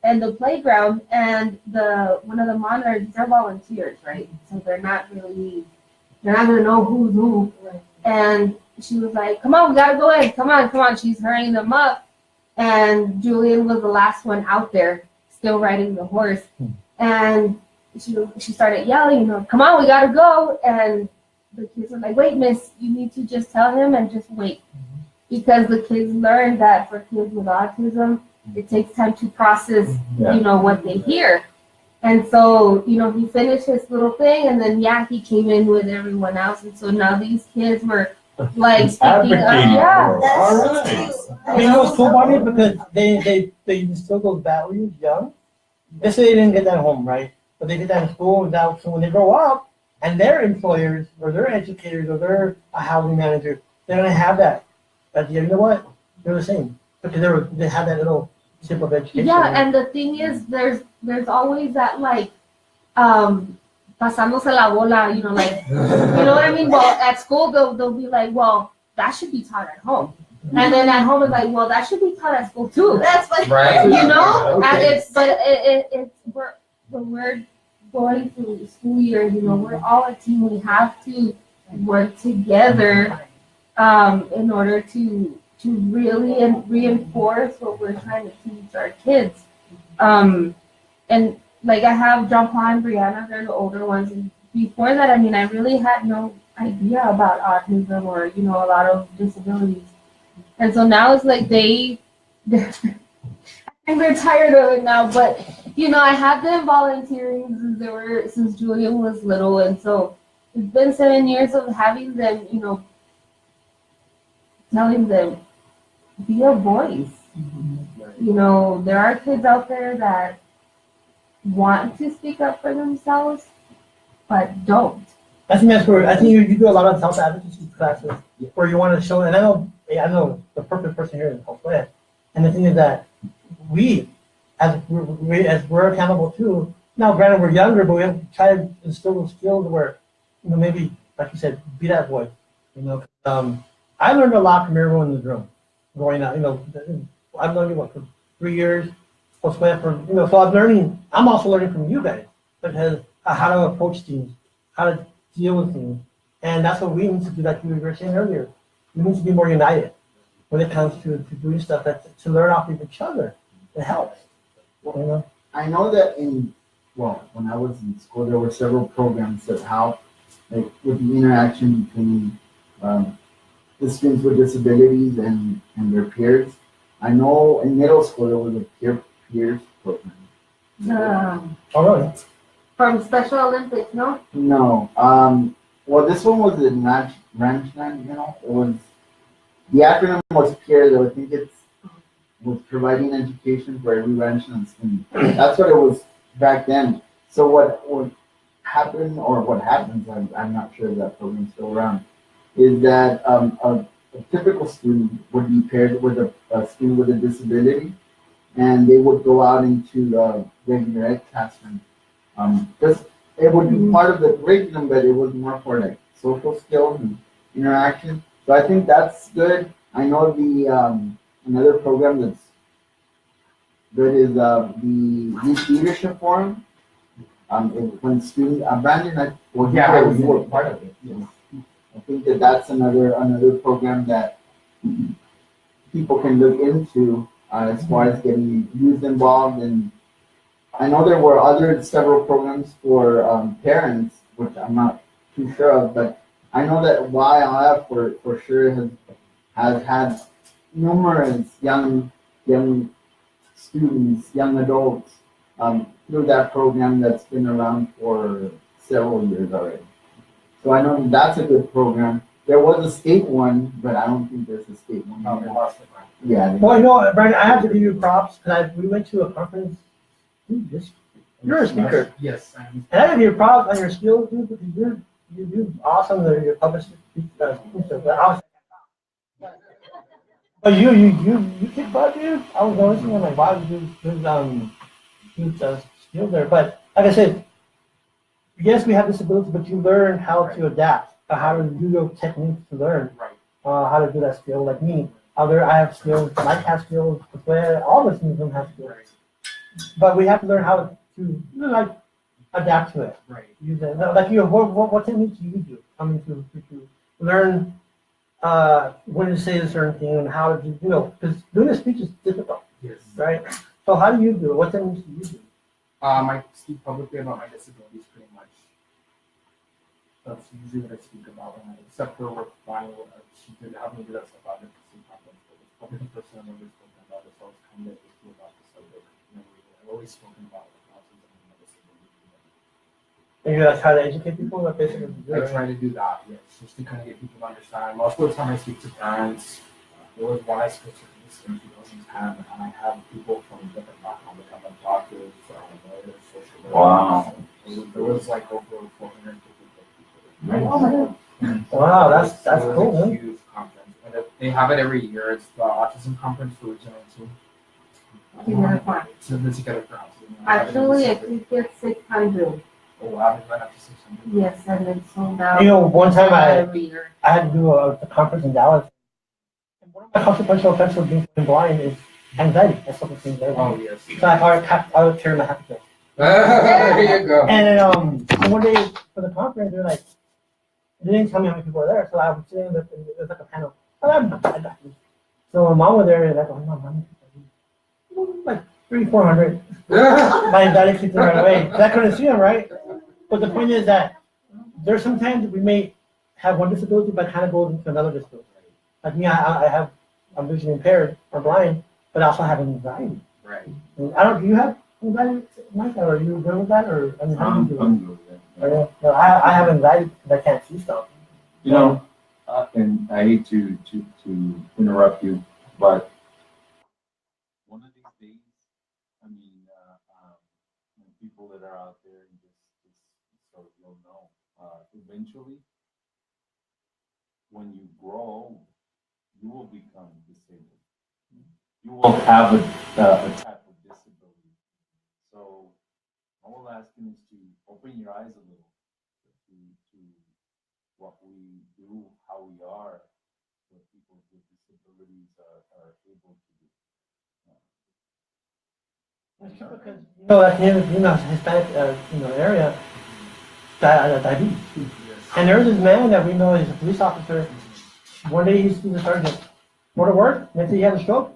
and the playground, and one of the monitors, they're volunteers, right? So they're not gonna know who's who. And she was like, "Come on, we gotta go in. Come on." She's hurrying them up, and Julian was the last one out there, still riding the horse, and she started yelling, "Come on, we gotta go!" And the kids were like, "Wait, miss, you need to just tell him and just wait," because the kids learned that for kids with autism, it takes time to process, what they hear. And so, he finished his little thing, and then he came in with everyone else, and so now these kids were like speaking up. Yeah, All right. it's cool about it because they instill those values young. Let's say they didn't get that at home, right? But they did that in school. Now, so when they grow up and they're employers or they're educators or they're a housing manager, they're gonna have that. But you know what? They're the same because they have that little tip of education. Yeah, and the thing is, there's always that pasándose la bola, you know what I mean? Well, at school they'll be like, well, that should be taught at home. And then at home it's like, well, that should be taught at school too. That's what. Right. And Okay. when we're going through the school year, we're all a team. We have to work together in order to really reinforce what we're trying to teach our kids. And like I have John Paul and Brianna, they're the older ones. And before that, I mean, I really had no idea about autism or, you know, a lot of disabilities. And so now it's like they're tired of it now, but you know, I had them volunteering since Julian was little, and so it's been 7 years of having them, you know, telling them, be a voice. You know, there are kids out there that want to speak up for themselves, but don't. I think that's where, I think you do a lot of self-advocacy classes where you want to show, and I know the perfect person here is Josue. And the thing is that as we're accountable too, now granted we're younger, but we have to try to instill those skills where, you know, maybe, like you said, be that voice. You know, I learned a lot from everyone in the room growing up. You know, I've learned for 3 years, Josue for, you know, so I'm also learning from you guys, because how to approach things, how to deal with things. And that's what we need to do, like you were saying earlier. We need to be more united when it comes to doing stuff to learn off of each other. It helps. You know? I know that when I was in school, there were several programs that helped, like with the interaction between the students with disabilities and their peers. I know in middle school there was a peers program. Oh, really? From Special Olympics, no? No. Well, this one was in Ranchland, you know. It was, the acronym was peers. I think it was providing education for every Ranchland student. That's what it was back then. So what happened, or what happens, I'm not sure if that program's still around, is that a typical student would be paired with a student with a disability, and they would go out into the regular ed classroom. Just it would be part of the curriculum, but it was more for like social skills and interaction. So I think that's good. I know the another program that's good is the Youth Leadership Forum. When students, Brandon, you were part of it. Yes. I think that's another program that people can look into as far as getting youth involved. And I know there were several programs for parents, which I'm not too sure of, but I know that YLF for sure has had numerous young students, young adults through that program that's been around for several years already. So I know that's a good program. There was a state one, but I don't think there's a state one. No, they lost it. Yeah. Well, you know, Brian, I have to give you props because we went to a conference. You're a speaker. Yes, I am. And I give you props on your skills, dude, because you do awesome. Your public speaking stuff. But you kick butt, dude. I was noticing, I'm like, wow, there's skill there. But like I said, yes, we have disabilities, but you learn how to adapt, how to do your techniques to learn, how to do that skill. Like me, I have skills, Mike has skills, all the students have skills. But we have to learn how to like adapt to it. Right. Use it. Like you, what techniques do you do? I mean, to learn when to say a certain thing and how to do, because doing a speech is difficult. Yes. Right. So how do you do it? What techniques do you do? I speak publicly about my disabilities pretty much. That's usually what I speak about, except for with Bonnie, she did help me do that stuff out of the conference. But it's probably the first time I've ever spoken about it, so I was kind of able about the subject. I've always spoken about autism and my disability. And you try to educate people that basically do I it. try to do that, yes, just to kind of get people to understand. Most of the time I speak to parents. There was one I spoke to in 2010, and I have people from different backgrounds, like I'm doctors, lawyers, social workers. Wow. There was like over 450 Wow, that's cool, It was a man. huge conference. And they have it every year. It's the autism conference for regional team. So they together for autism. Actually, I think it's 600. Oh, wow, it's right up to 600. Yes, and it's sold out. You know, one time every year. I had to do a conference in Dallas. And one of my consequential effects of being blind is anxiety. That's what the thing there. Oh, yes. So I would carry my happy pill. There you go. And then one day for the conference, they're like, They didn't tell me how many people were there, so I was sitting there, and it was like a panel. Oh, I got you. So my mom was there, and like, oh, no, mommy, like 300-400. My daddy kicked him right away. But I couldn't see him, right? But the point is that there's sometimes we may have one disability, but kind of goes into another disability. Like me, I'm visually impaired or blind, but I also have anxiety. Right. And I don't. Do you have anxiety, Mike, or are you good with that, or I mean, how do you do it? I'm good with that. No, I have anxiety because I can't see stuff. You know, and I hate to interrupt you, but one of these days, I mean, people that are out there, and just so you'll know, eventually, when you grow, you will become disabled. You will have a type of disability. So all I'm asking is to open your eyes a little to what we do, how we are, what people with disabilities are able to do. That's true because Hispanic area, diabetes. And there's this man that we know is a police officer. One day he's the sergeant. Go to work. Next day he has a stroke.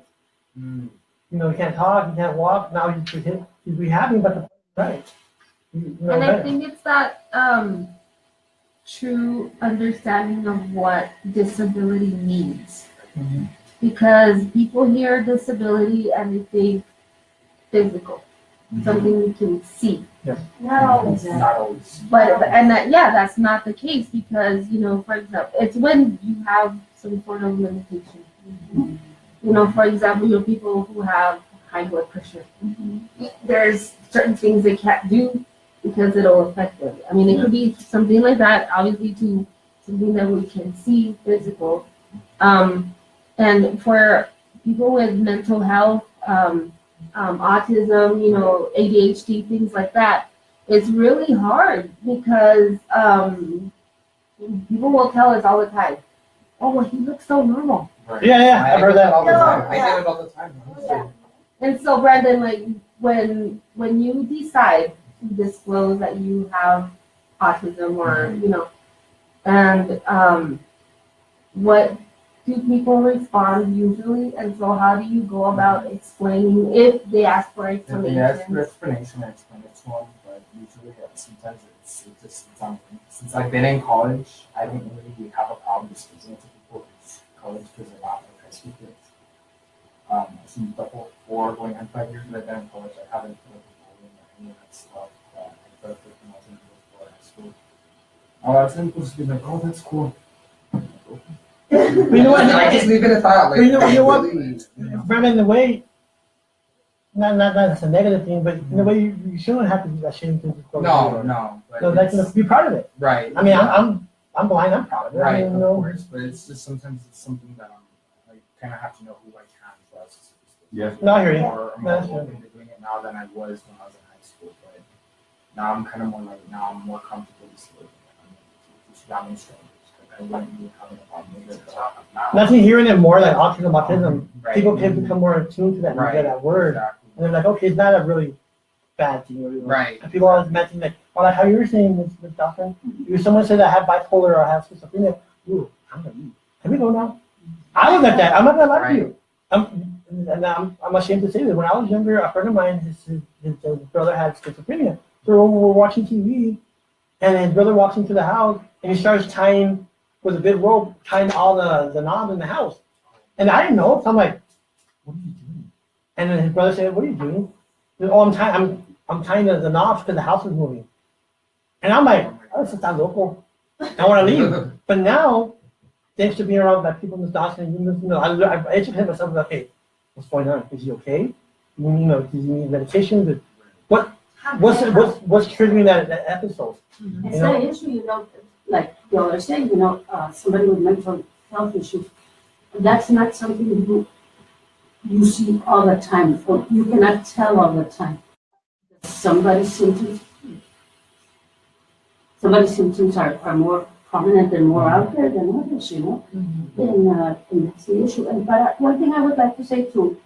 You know, he can't talk, he can't walk. Now he's rehabbing, but the right. And I think it's that true understanding of what disability means. Mm-hmm. Because people hear disability and they think physical, something you can see. Yes. Not always. Not always. That's not the case because, for example, it's when you have some sort of limitation. For example, people who have high blood pressure. There's certain things they can't do because it'll affect them. I mean, it could be something like that, obviously, to something that we can see, physical. And for people with mental health, autism, ADHD, things like that, it's really hard because people will tell us all the time, oh, well, he looks so normal. Right. Yeah, I've heard that all the time. I get it all the time. Yeah. And so, Brandon, like, when you decide to disclose that you have autism or, and what do people respond usually? And so how do you go about explaining if they ask for explanation? If they ask for explanation, I explain it to them, but usually sometimes it's just since I've been in college, I didn't really have a problem disclosing it to people because college is a lot like high school kids. Since before going on 5 years that I've been in college, I haven't put up with any of that stuff that I put up with when I was in high school. I've seen people just be like, oh, that's cool. But you know what? I just leave it at that. Like, you know what? really, Brandon, in the way, not that's a negative thing, but in the way you shouldn't have to be ashamed to disclose. No. So like, be proud of it. Right. I mean, I'm blind. I'm proud of it. Right, I mean, of course, but it's just sometimes it's something that I kind of have to know who I can trust. Yeah. No, I hear you. Or I'm No, more that's open to doing it now than I was when I was in high school. But now I'm kind of more like, now I'm more comfortable disclosing it. Just random strangers. I wouldn't be having a problem with it. Nothing hearing it more like autism. Right. People can become more attuned to that and get that word. Exactly. And they're like, okay, it's not a really bad thing. Or, Right. And people always mention like, well, like how you were saying with Dawson, if someone said I have bipolar or I have schizophrenia, ooh, I'm gonna leave. Can we go now? I was like that. I'm not gonna lie to you. I'm ashamed to say that when I was younger, a friend of mine, his brother had schizophrenia. So we're watching TV, and his brother walks into the house, and he starts tying with a big rope, tying all the knobs in the house. And I didn't know, so I'm like, what are you doing? And then his brother said, what are you doing? He said, oh, I'm tying the knobs because the house is moving. And I'm like, oh, this is not local. I want to leave. But now, thanks to being around that people in this Dawson, I educated myself like, hey, what's going on? Is he okay? Does he need medication? What's triggering that episode? It's that issue, like the other saying, somebody with mental health issues. That's not something you see all the time, or you cannot tell all the time. Somebody's symptoms are more prominent and more out there than others, and that's the issue. But one thing I would like to say to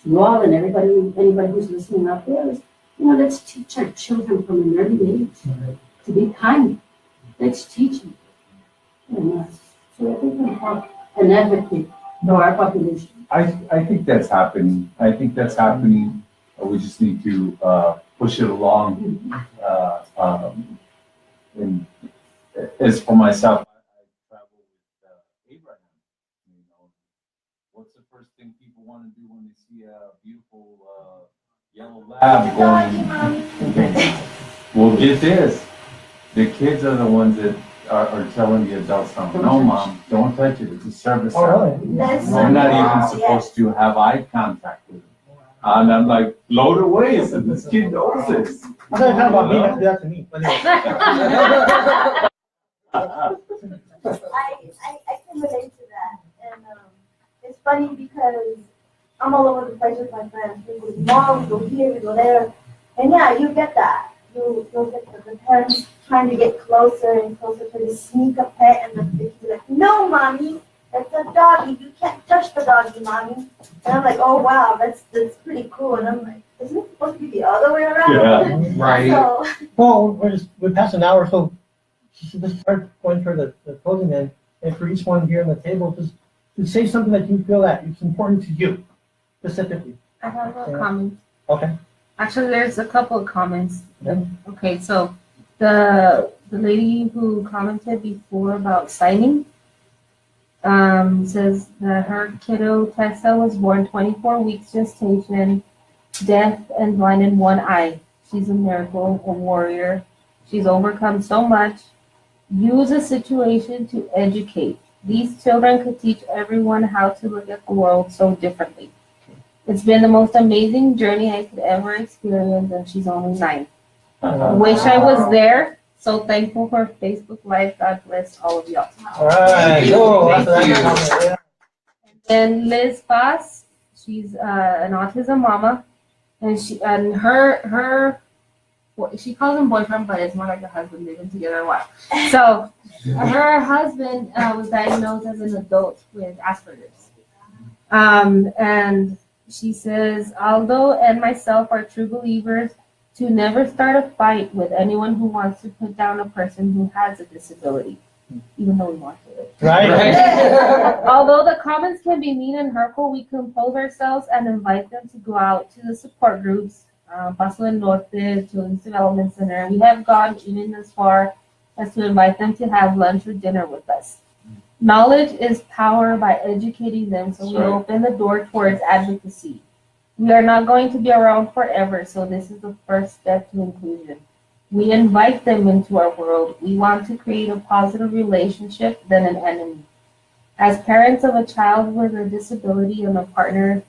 you all and anybody who's listening out there is, let's teach our children from an early age to be kind. Let's teach them. And, so that we can help and advocate for our population. I think that's happening. I think that's happening. We just need to push it along. And as for myself, I travel with Abraham. You know, what's the first thing people want to do when they see a beautiful yellow lab going? Well, get this. The kids are the ones that are telling the adults, no, mom, don't touch it. It's a service. Oh, really? We're not even supposed to have eye contact with it. And I'm like, blown away. So this kid knows this. I thought you were talking about me, not do that to me. But anyway. I can relate to that. And it's funny because I'm all over the place with my friends. We go to mom, we go here, we go there. And yeah, you get that. You'll get the parents trying to get closer and closer to the sneak a pet, and the kids are like, no, mommy, that's a doggy. You can't touch the doggy, mommy. And I'm like, oh, wow, that's pretty cool. And I'm like, isn't it supposed to be the other way around? Yeah, right. So, Well, we're past an hour, so let's start going for the closing then. And for each one here on the table, just to say something that you feel that it's important to you, specifically. I have a comment. Okay. Actually, there's a couple of comments. Okay, so the lady who commented before about signing says that her kiddo Tessa was born 24 weeks gestation, deaf and blind in one eye. She's a miracle, a warrior. She's overcome so much. Use a situation to educate. These children could teach everyone how to look at the world so differently. It's been the most amazing journey I could ever experience, and she's only 9. Wish I was there. So thankful for Facebook Live. God bless all of y'all. All right. Thank you. And Liz Foss, she's an autism mama, and she calls him boyfriend, but it's more like a husband. They've been together a while. So her husband was diagnosed as an adult with Asperger's, and she says, Aldo and myself are true believers to never start a fight with anyone who wants to put down a person who has a disability, even though we want to. Right. Although the comments can be mean and hurtful, we compose ourselves and invite them to go out to the support groups, Paso del Norte, Children's Development Center. We have gone even as far as to invite them to have lunch or dinner with us. Knowledge is power by educating them, so we open the door towards advocacy. We are not going to be around forever, so this is the first step to inclusion. We invite them into our world. We want to create a positive relationship than an enemy. As parents of a child with a disability and a partner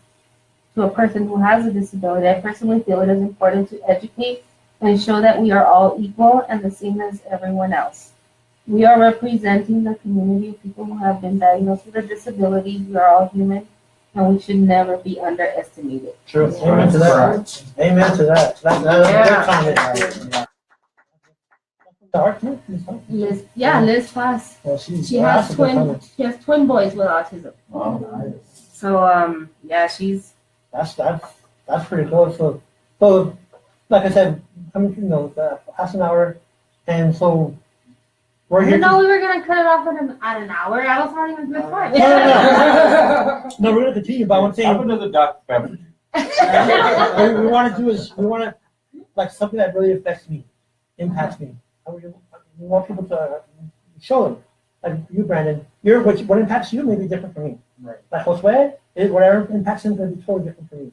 to a person who has a disability, I personally feel it is important to educate and show that we are all equal and the same as everyone else. We are representing the community of people who have been diagnosed with a disability. We are all human, and we should never be underestimated. True. Amen to that. Amen to that. That's a good comment. The art too? Liz Foss. Well, She has twin boys with autism. Wow. So That's pretty cool. So like I said, half an hour, and so we're here. We were gonna cut it off at an hour. I was not even good part. No, we're gonna continue. But one thing Have another Dr. Pepper. we want to do is like something that really affects me, impacts me. We want people to show them. Like you, Brandon, what impacts you may be different from me. Right. Like Josue, whatever impacts him may be totally different from me.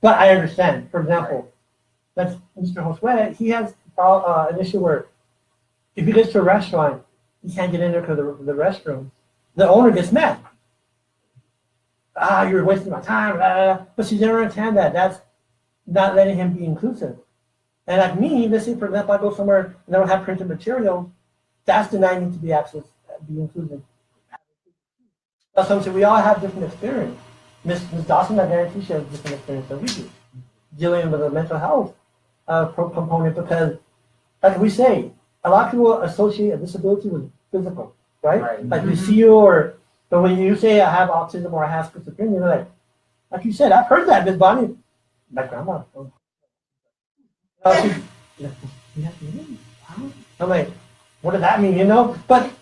But I understand. For example, that's Mr. Josue. He has an issue where if he gets to a restaurant, he can't get in there because of the restroom. The owner gets mad. You're wasting my time. But she doesn't understand that. That's not letting him be inclusive. And like me, let's say, for example, I go somewhere and they don't have printed material, that's denying me to be inclusive. That's something we all have different experience. Ms. Dawson, I guarantee she has a different experience than we do, dealing with a mental health component, because, like we say, a lot of people associate a disability with physical, right? Like we see you, but when you say I have autism or I have schizophrenia, they're like you said, I've heard that, Miss Bonnie. My grandma. I'm like, what does that mean, But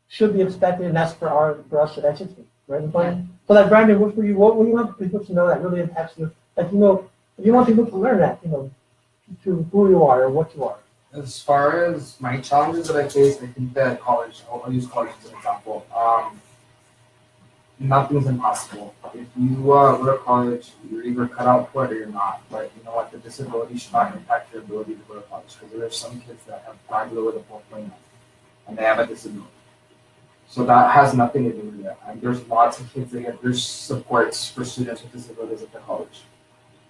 should be expected, and that's for us to educate, right? So like Brandon, what do you want people to know that really impacts you? Like you want people to learn that, to who you are or what you are. As far as my challenges that I faced, I think that college, I'll use college as an example. Nothing's impossible. If you go to college, you're either cut out for it or you're not. But you know what? The disability should not impact your ability to go to college, because there are some kids that have graduated with a 4.0 and they have a disability. So that has nothing to do with it. And there's lots of kids that get, there's supports for students with disabilities at the college.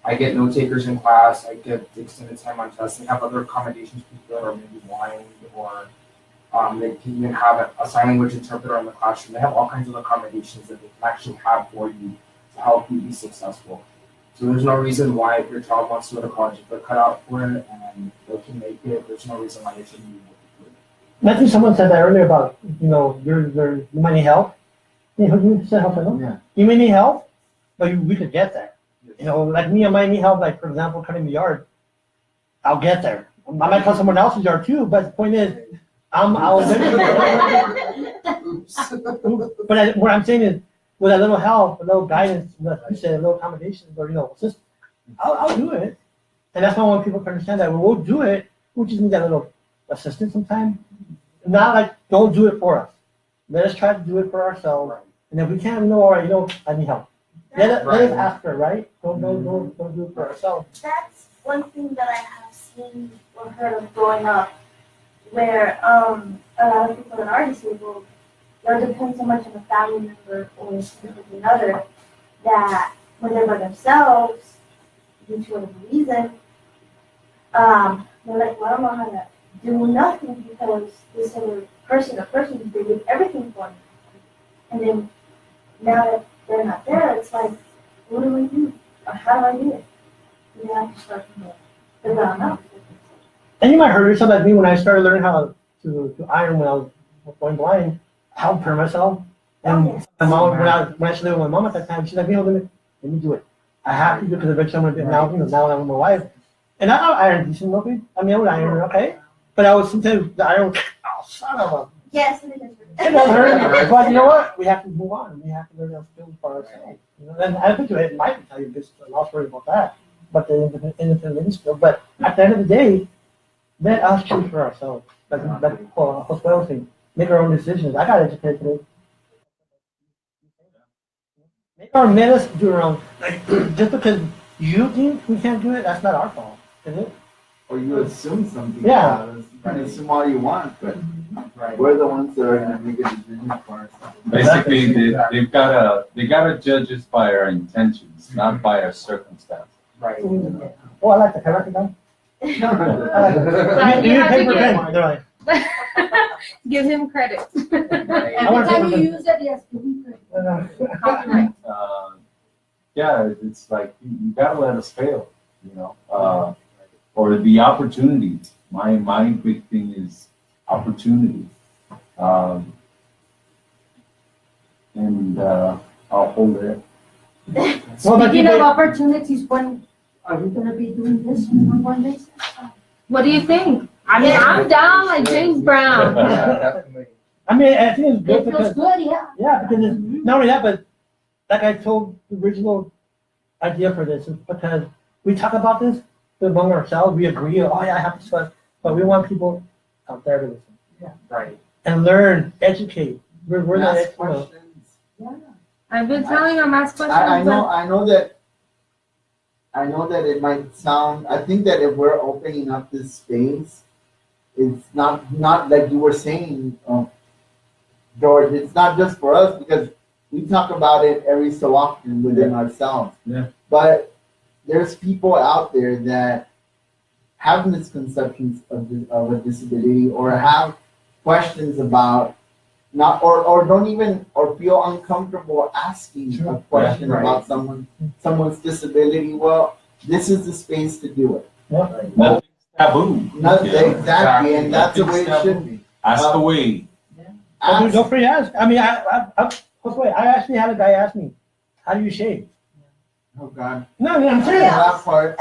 I get note takers in class, I get extended time on tests, they have other accommodations people that are maybe blind, or they can even have a sign language interpreter in the classroom. They have all kinds of accommodations that they can actually have for you to help you be successful. So there's no reason why, if your child wants to go to college, if they're cut out for it and they can make it, there's no reason why they shouldn't be able to do it. I think someone said that earlier about, you might need help. You said help, no? Yeah. You may need help, but we could get there. Like me, I might need help, like for example, cutting the yard. I'll get there. I might cut someone else's yard too, but the point is, I'll But what I'm saying is, with a little help, a little guidance, like you said, a little accommodations, or just, I'll do it. And that's why I want people to understand that we'll do it. We just need that little assistance sometimes. Not like, don't do it for us. Let us try to do it for ourselves. And if we can't, all right, I need help. Let us ask her, right? Don't do it for ourselves. That's one thing that I have seen or heard of growing up, where a lot of people that are disabled, they'll depend so much on a family member or significant other that when they're by themselves, due to whatever reason, they're like, well, I don't know how to do nothing because this other person they did everything for me. And then now that they're not there, it's like, what do we do? Or how do I do it? We have to start from there. But I don't know. And you might heard yourself like me when I started learning how to iron when I was going blind. I would prepare myself. And my mom, when I was living with my mom at that time, she's like, let me do it. I have to do it because eventually I'm going to do it now I'm with my wife. And I iron decent looking. I mean, I would iron okay. But I was sometimes the iron, son of a. Yes, it is. It doesn't hurt. But you know what? We have to move on. We have to learn our skills for ourselves. And I think it might tell you this last story about that, but the independent living skill. But at the end of the day, let us choose for ourselves. Like Josue was saying, make our own decisions. I got educated today. Let us do our own. Like, just because you think we can't do it, that's not our fault, is it? Or you assume something. Yeah. You can assume all you want, but we're the ones that are going to make a decision for ourselves. Basically, they gotta judge us by our intentions, not by our circumstances. Right. Oh, I like that. Can I write it down? Sorry, You you need have to paper give- pen. They're like, Give him credit. Every time you use it, yes, give me credit. Copyright. Yeah, it's like you gotta let us fail, or the opportunities. My big thing is opportunity, and I'll hold it. Speaking of opportunities, when are we gonna be doing this on one basis? What do you think? I mean, I'm down like James Brown. Definitely. I mean, I think it's good It feels because, good, yeah. because it's, not only that, but like I told, the original idea for this is because we talk about this among ourselves, we agree, oh yeah, I have to sweat, but we want people out there to listen. Right. And learn, educate. We're not, Ask questions. Yeah. I've been telling him ask questions. I know that it might sound, I think that if we're opening up this space, it's not like you were saying, George, it's not just for us because we talk about it every so often within ourselves. Yeah. But there's people out there that have misconceptions of a disability or have questions about or don't even or feel uncomfortable asking a question about someone's disability. Well, this is the space to do it. Nothing's taboo. Exactly, and that's the way it should be. Ask away. don't forget to ask. I mean, I actually had a guy ask me, how do you shave? Oh God. No, I'm serious. That part.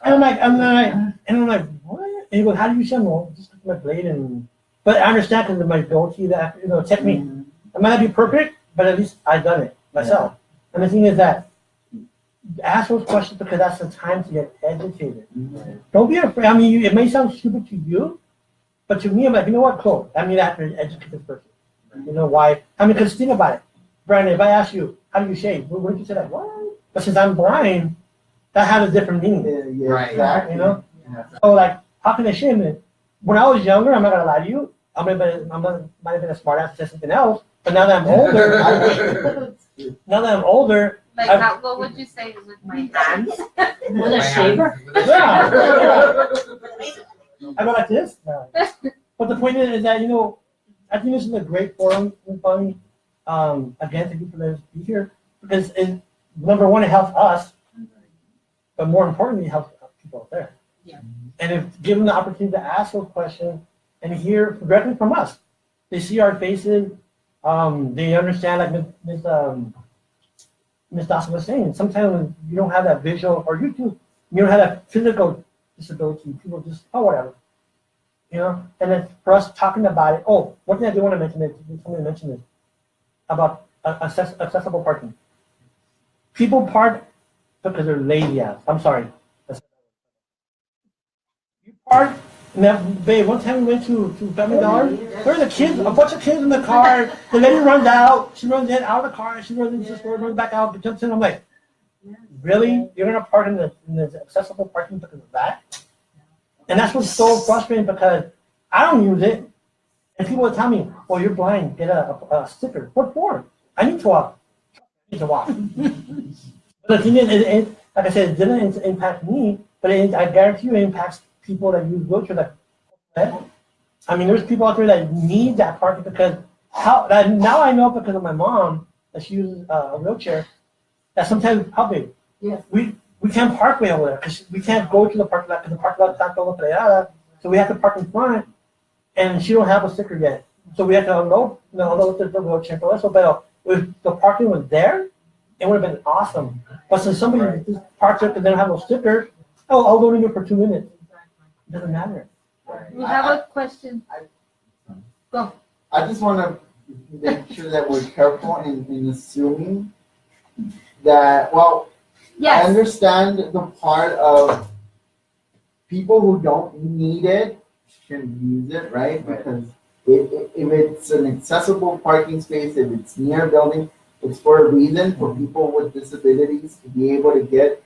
And I'm like, what? And he goes, how do you shave? Well, just with my blade and But I understand because of my ability that, technique. I might not be perfect, but at least I've done it myself. And the thing is that ask those questions because that's the time to get educated. Don't be afraid. I mean, it may sound stupid to you, but to me, I'm like, you know what, cool. I mean, I have to educate this person. You know why? I mean, because think about it. Brandon, if I ask you, how do you shave? Wouldn't you say like, what? But since I'm blind, that has a different meaning. Right. Exactly. You know? So like, how can I shave it? When I was younger, I'm not gonna lie to you, I might have been a smart ass to say something else. But now that I'm older, Like, what would you say with my hands? With a shaver? Yeah. I go like this. But the point is that, I think this is a great forum, Bonnie. Again, thank you for letting us be here. Because number one, it helps us, but more importantly, it helps people out there. Yeah. And if given the opportunity to ask those questions and hear directly from us, they see our faces, they understand, like Ms. Dawson was saying, sometimes when you don't have that visual, or you don't have that physical disability, people just, whatever. And then for us talking about it, one thing I do want to mention is, somebody mentioned this, about accessible parking. People park because they're lazy ass. I'm sorry. You park, and babe, one time we went to Family Dollar, there was a bunch of kids in the car, the lady runs out, she runs in, out of the car, she runs into the store, runs back out, jumps in, I'm like, really? You're gonna park in the accessible parking because of that? And that's what's so frustrating because I don't use it. And people will tell me, well, you're blind, get a sticker. What for? I need to walk. I need to walk. But the thing is, like I said, it didn't impact me, but I guarantee you it impacts people that use wheelchairs. I mean, there's people out there that need that parking because now I know because of my mom that she uses a wheelchair, that sometimes, how big? Yes. We can't park way over there because we can't go to the parking lot because the parking lot's not going so we have to park in front, and she don't have a sticker yet. So we have to unload the wheelchair for us. But if the parking was there, it would have been awesome. But since somebody just parks up and they don't have no sticker, I'll go in here for 2 minutes. It doesn't matter. We have a question. Go. I just want to make sure that we're careful in assuming that, Yes. I understand the part of people who don't need it shouldn't use it, right? Because if it's an accessible parking space, if it's near a building, it's for a reason for people with disabilities to be able to get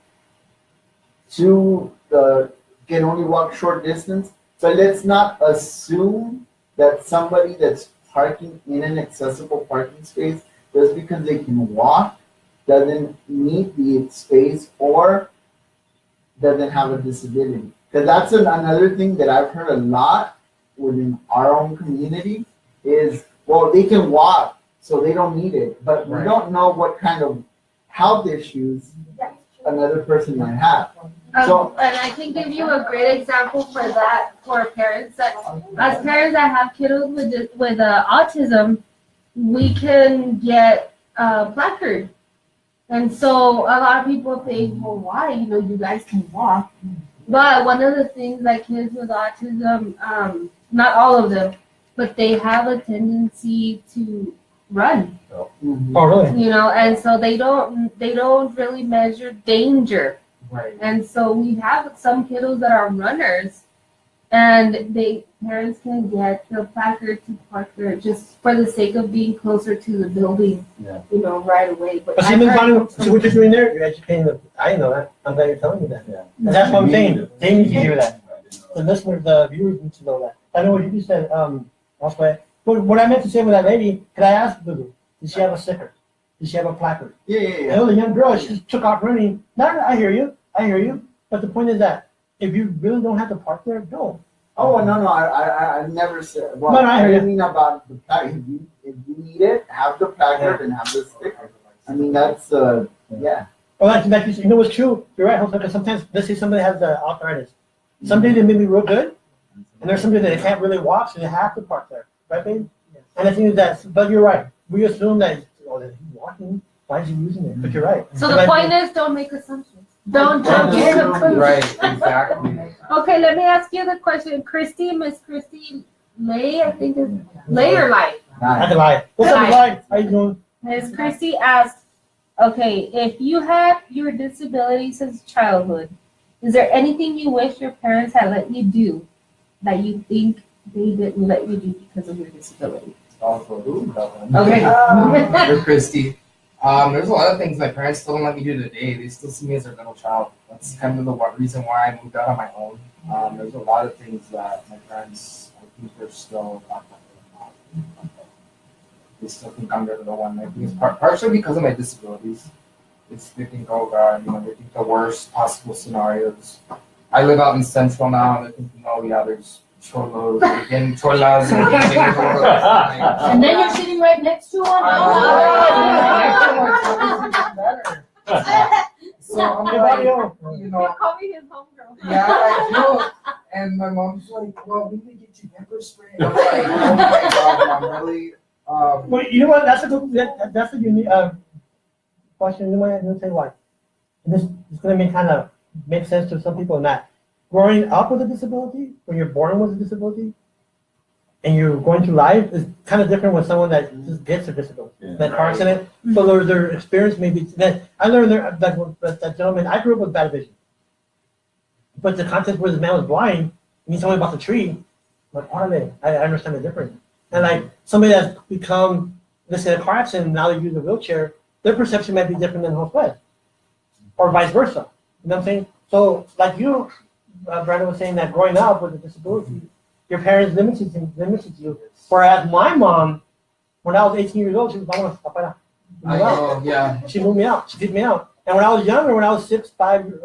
to can only walk short distance. But let's not assume that somebody that's parking in an accessible parking space just because they can walk doesn't need the space or doesn't have a disability. Because that's another thing that I've heard a lot within our own community is, they can walk, so they don't need it. But we don't know what kind of health issues another person might have. And I can give you a great example for that for parents as parents that have kiddos with autism, we can get a placard. And so a lot of people think, well, why? You guys can walk. But one of the things that kids with autism, not all of them, but they have a tendency to run. Oh, really? And so they don't really measure danger. Right. And so we have some kiddos that are runners, and parents can get the placard to park there just for the sake of being closer to the building, right away. But see, what you're doing there, you're educating I know that. I'm glad you're telling me that. Yeah. And that's what I'm saying. They need to hear that. The listeners, the viewers need to know that. I know what you said, elsewhere. But what I meant to say with that lady, could I ask Lulu, did she have a sticker? Did she have a placard? Yeah. The young girl, she just took off running. No, I hear you. But the point is that if you really don't have to park there, go. Oh, no, I never said. Well, No, I hear you. mean about the placard. If you need it, have the placard and have the sticker. I mean, that's, yeah. Well, like you said, what's true? You're right, Jose, because sometimes, let's say somebody has arthritis. Some days they may be real good, and there's some days that they can't really walk, so they have to park there. Right, babe? Yes. And the thing is that, but you're right. We assume that, that he's walking. Why is he using it? But you're right. So the point is, don't make assumptions. Don't jump to conclusions. Right, exactly. Okay, let me ask you the question. Miss Christy, Lay, I think it's Lay or Life. I can lie. What's up, Lie? How you doing? Ms. Christie asked, okay, if you had your disability since childhood, is there anything you wish your parents had let you do that you think they didn't let you do because of your disability? Okay. For Christy. There's a lot of things my parents still don't let me do today. They still see me as their middle child. That's kind of the one reason why I moved out on my own. There's a lot of things that my parents, I think they're still not. They still think I'm their little one. I think it's partially because of my disabilities. They think, oh God, they think the worst possible scenarios. I live out in Central now, and they're thinking, oh yeah, there's cholos, again, cholas, And then you're sitting right next to one. So I'm like, Call me his homegirl. yeah, I know. And my mom's like, well, we need to get you pepper spray. I'm like, oh my God, Mom, really? Well, you know what? That's a good. That's a unique question. You know what? I'm gonna tell you why. And this is gonna make sense to some people. Not growing up with a disability, when you're born with a disability, and you're going through life, is kind of different with someone that just gets a disability, that car accident. So their experience may be that I learned that gentleman. I grew up with bad vision, but the context where this man was blind, and he told me about the tree. I'm like, I understand the difference. And like somebody that's become, let's say, a car accident, now they use a wheelchair, their perception might be different than Josue, or vice versa. You know what I'm saying? So, like you, Brandon was saying that growing up with a disability, your parents limited you. Whereas my mom, when I was 18 years old, she was like, I know, yeah. She moved me out. She kicked me out. And when I was younger, when I was 6, 5,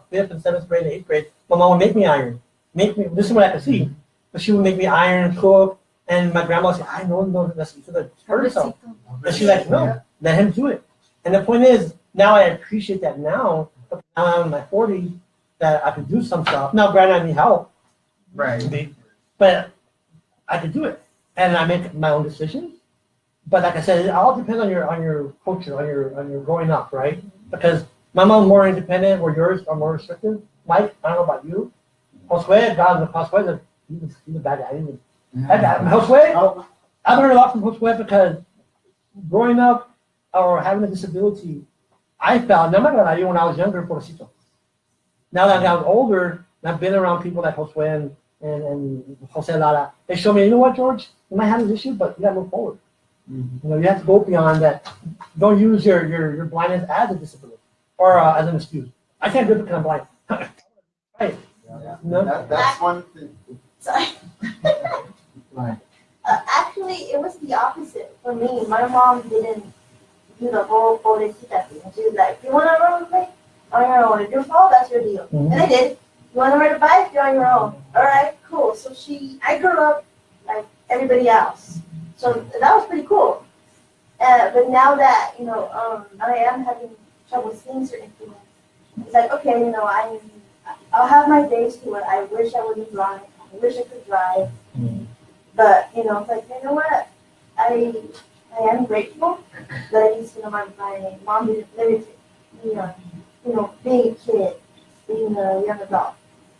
fifth and seventh grade, and 8th grade, my mom would make me iron. This is what I could see. But she would make me iron, cook, and my grandma would say, I know that's because I hurt herself. And she's like, no, let him do it. And the point is, now I appreciate that now, but now I'm in my 40s, that I could do some stuff. Now, granted, I need help. Right. But I could do it. And I make my own decisions. But like I said, it all depends on your culture, on your growing up, right? Because my mom's more independent, where yours are more restrictive. Mike, I don't know about you. Josue, he's a bad guy. Josue, I learned a lot from Josue because growing up or having a disability, I felt, and I'm not gonna lie to you, when I was younger, pobrecito. Now that I was older, and I've been around people like Josue and Jose Lara, they show me, you know what, George, you might have this issue, but you gotta move forward. You have to go beyond that. Don't use your blindness as a disability or as an excuse. I can't do it because I'm blind. Right. Yeah. No? That's one thing. Sorry. Actually, it was the opposite for me. My mom didn't do the whole pobrecita thing. She was like, you want to run with me? On your own. If you fall, that's your deal. And I did. You want to ride a bike? You're on your own. All right, cool. So I grew up like everybody else. So that was pretty cool. But now that, I am having trouble seeing certain things, it's like, okay, I'll have my days to it. I wish I wasn't blind. I wish I could drive. But, it's like, you know what? I am grateful that at least, my mom didn't limit me, being a kid, being a young adult.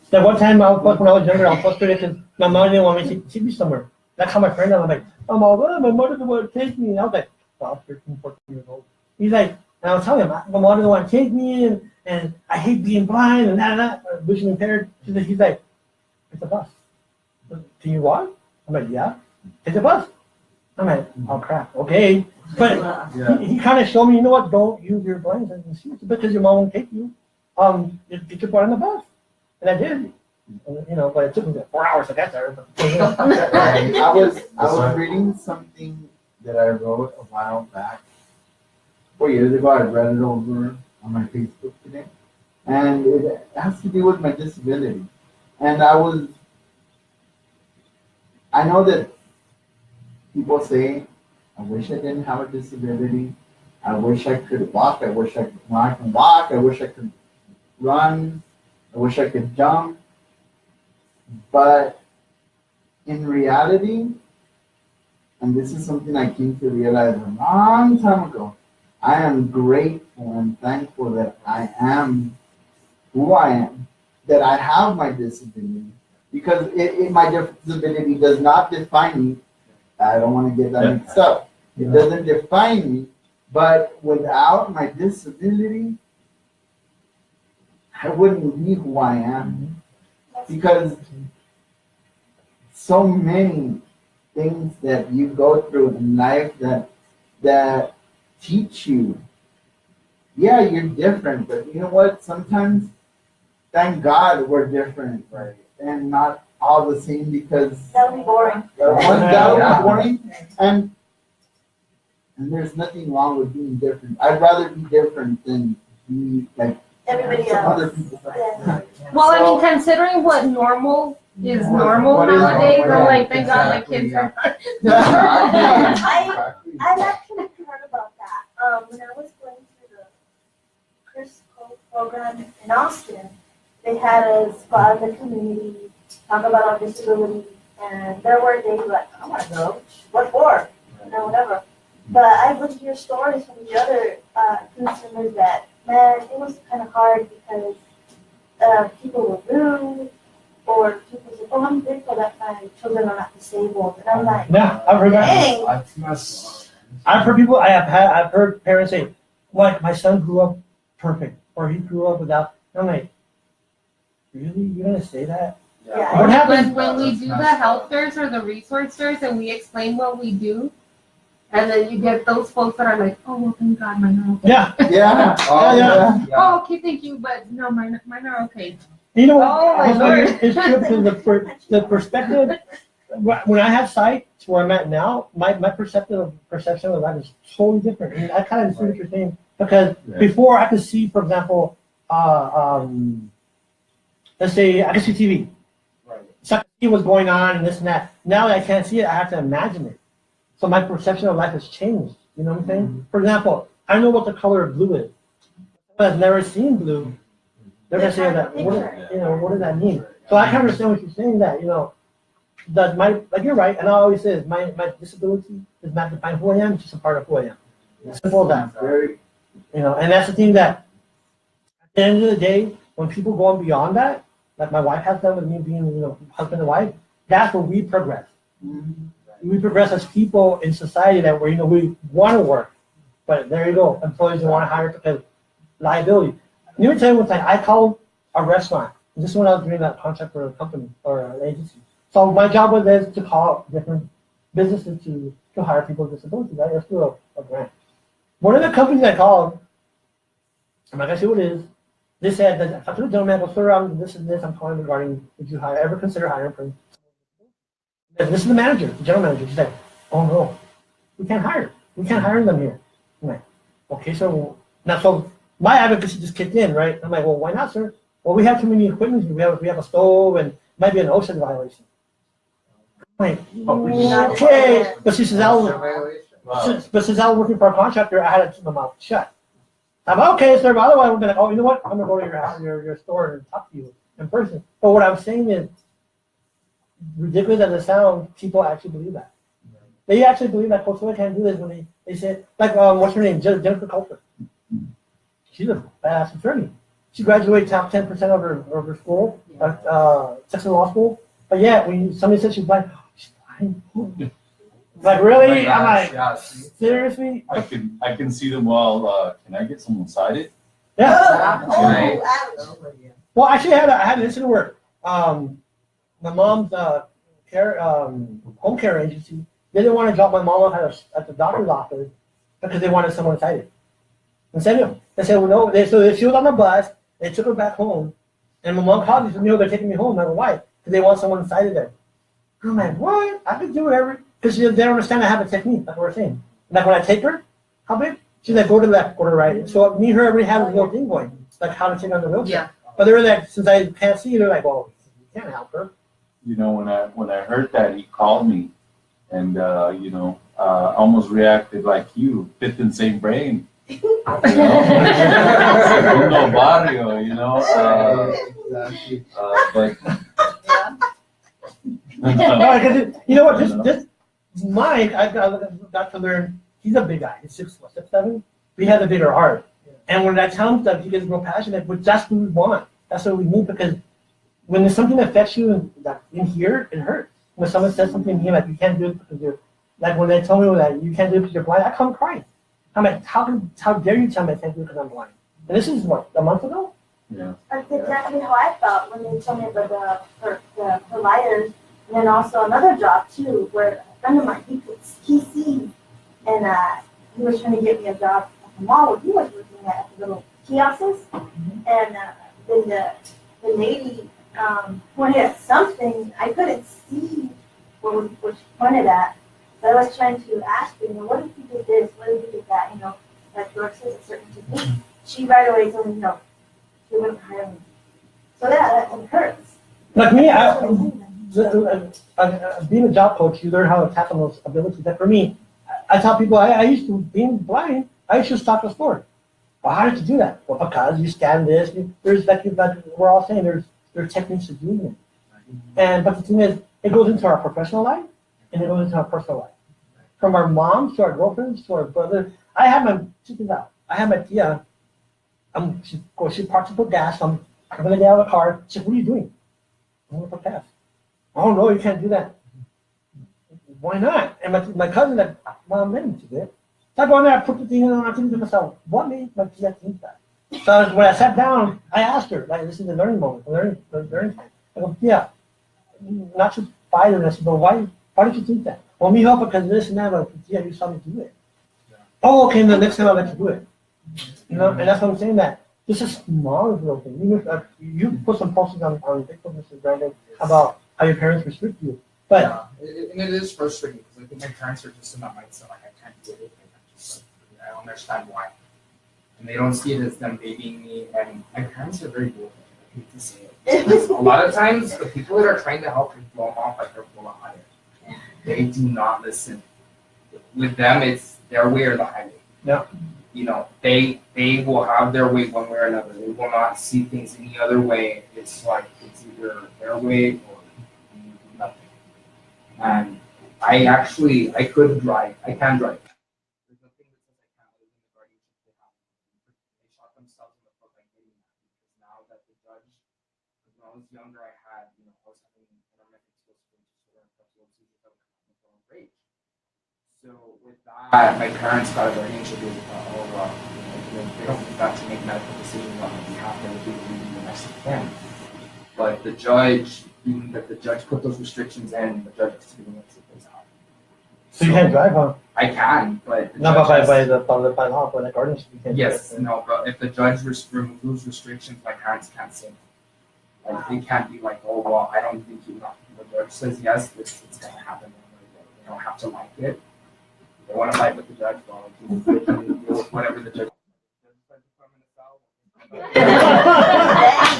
That one time when I was younger, I was frustrated because my mom didn't want me to take me somewhere. That's how my friend, I'm like, my mother didn't want to take me. And I was like, 12, 13, 14 years old. He's like, and I was telling him, my mother didn't want to take me, and I hate being blind, and that, vision impaired. He's like, it's a bus. Can you walk? I'm like, yeah. It's a bus. I'm like, oh crap, okay. But he kind of showed me, you know what, don't use your blindness as an excuse because your mom won't take you. Get your butt on the bus. And I did. But it took me 4 hours to get there. I was reading something that I wrote a while back. 4 years ago, I read it over on my Facebook today. And it has to do with my disability. And I know that people say, I wish I didn't have a disability. I wish I could walk. I can walk. I wish I could run. I wish I could jump. But in reality, and this is something I came to realize a long time ago, I am grateful and thankful that I am who I am, that I have my disability, because my disability does not define me. I don't want to get that mixed up. It doesn't define me, but without my disability, I wouldn't be who I am, because so many things that you go through in life that teach you. Yeah, you're different, but you know what? Sometimes, thank God we're different, right? And not all the same, because That would be boring. that would be boring. And there's nothing wrong with being different. I'd rather be different than be like Everybody some else. other people. Yeah. Well, I mean, considering what normal is normal what is nowadays, normal? I'm like, thank God my Exactly, kids are. I've actually heard about that. When I was going through the Chris Cole program in Austin, they had us go out in the community, talk about our disability, and there were days like, I want to go. What for? You know, whatever. But I would hear stories from the other consumers that, man, it was kind of hard because people were rude, or people said, oh, I'm grateful that my children are not disabled. And I'm like, Yeah, I've heard that. dang. I've heard people. I've heard parents say, "Like my son grew up perfect, or he grew up without." I'm like, really? You're gonna say that? Yeah. What happens? When we do the health fairs or the resource fairs and we explain what we do, and then you get those folks that are like, oh, well, thank God, mine are okay. Yeah. Yeah. Yeah. Oh, okay, thank you, but no, mine are okay. You know, Oh, my Lord. it's true, because the perspective. When I have sight to where I'm at now, my perception of life is totally different. And I kind of see what you're saying, because before I could see, for example, let's say I could see TV. Right. So I could see what's going on and this and that. Now that I can't see it, I have to imagine it. So my perception of life has changed. You know what I'm saying? Mm-hmm. For example, I know what the color of blue is. Someone that's never seen blue, they're gonna say that. What does that mean? So I can understand what you're saying. That like you're right, and I always say my disability does not define who I am. It's just a part of who I am. Simple as that. And that's the thing that at the end of the day, when people go on beyond that, like my wife has done with me being, husband and wife, that's where we progress. We progress as people in society that we want to work, but there you go, employees don't want to hire because liability. Let me tell you one thing. I called a restaurant. This is when I was doing that contract for a company or an agency. So my job was there to call different businesses to hire people with disabilities. Right? Let's do a grant. One of the companies I called, I'm not gonna say what it is. They said that I told the gentleman, well, sir, this is this. I'm calling regarding would you ever consider hiring for? And this is the manager, the general manager. He said, oh no, we can't hire. We can't hire them here. I'm like, okay, so now so my advocacy just kicked in, right? I'm like, well, why not, sir? Well, we have too many equipment. We have a stove and might be an OSHA violation. I'm like, okay, but since I was working for a contractor, I had to keep my mouth shut. I'm like, okay, sir, but otherwise we're like, oh, you know what? I'm gonna go to your house, your store and talk to you in person. But what I'm saying is, ridiculous as it sounds, people actually believe that. They actually believe that Coach Soy can't do this when they say, like, what's her name? Jennifer Culper. She's a badass attorney. She graduated top 10% of her school, Texas Law School. But yeah, when somebody said she's blind, she's blind. Like, really? I'm like, seriously? I can see them well. Can I get someone cited? Yeah. Oh, Well, actually, I had an incident where my mom's home care agency, they didn't want to drop my mom off at the doctor's office because they wanted someone cited. They said well, no. So she was on the bus. They took her back home, and my mom called me and said, they're taking me home. I go, why? Because they want someone cited there. I'm like, what? I could do whatever. Because they don't understand I have a technique, like we're saying. Like when I take her, how big? She's like, go to the left, go to the right. So me and her already have a little thing going, like how to take on the wheelchair. Yeah. But they're like, since I can't see, they're like, well, you can't help her. When I heard that, he called me, and almost reacted like you, fit in the same brain. Segundo barrio, but. You know what? This Mike, I got to learn. He's a big guy. He's 6'7", but he has a bigger heart. And when I tell him stuff, he gets real passionate. But that's what we want. That's what we need, because when there's something that affects you that in here, it hurts. When someone says something to me like you can't do it because you're like when they tell me that you can't do it because you're blind, I come crying. I'm like, how dare you tell me I can't do it because I'm blind? And this is what, a month ago? Yeah. That's exactly how I felt when they told me about the providers. And then also another job too, where a friend of mine, he sees, and he was trying to get me a job at the mall where he was working at the little kiosks. And then the lady pointed at something. I couldn't see what she pointed at. So I was trying to ask her, what if you did this? What if you did that? Like George says a certain technique. She right away told me no. She wouldn't hire me. So that hurts. Like me, being a job coach, you learn how to tap on those abilities. Like for me, I tell people, I used to, being blind, I used to stock the store. Well, how did you do that? Well, because you scan this. There's like we're all saying, there's techniques to doing it. But the thing is, it goes into our professional life and it goes into our personal life. From our moms to our girlfriends to our brother. Check this out. I have my tia. She parks to put gas. I'm gonna get out of the car. She said, "What are you doing?" I'm gonna put gas. Oh no, you can't do that. Why not? And my cousin that mom made me to do it. So I go in there, I put the thing on, I think to myself, what made my tia think that? So when I sat down, I asked her, like, this is the learning moment, the learning time. I go, yeah, not to fight her. I said, but why did you think that? Well, me help because this and that, but yeah, you saw me do it. Yeah. Oh, okay, the next time I'll let you do it. And that's what I'm saying, that this is small little thing. You put some posts on Facebook, Mrs. Brandon, about how your parents restrict you. But and it is frustrating because I think my parents are just in that mindset, like I can't do it. I don't understand why. And they don't see it as them babying me. And my parents are very good. I hate to say it. Because a lot of times, the people that are trying to help you blow them off like they're full of hot air. They do not listen. With them, it's their way or the highway. Yeah. They will have their way one way or another. They will not see things any other way. It's like it's either their way or nothing. And I could drive. I can drive. There's nothing that says I can't live in the guardianship they have. They shot themselves in the foot by doing that. Because now that the judge, when I was younger, I was having intermittent rage. So with that, my parents got a guardianship. They thought, oh well, they don't got to make medical decisions on behalf of the the next of kin. But the judge, even that the judge put those restrictions in, the judge is giving it to his out. So you can't drive, huh? I can, but not by law, but the guardianship you can't. Yes, no, but if the judge removes those restrictions, my parents can't say. Like they can't be like, oh well, I don't think you know. The judge says yes, it's gonna happen. They don't have to like it. They want to fight with the judge, well, they can deal with whatever the judge.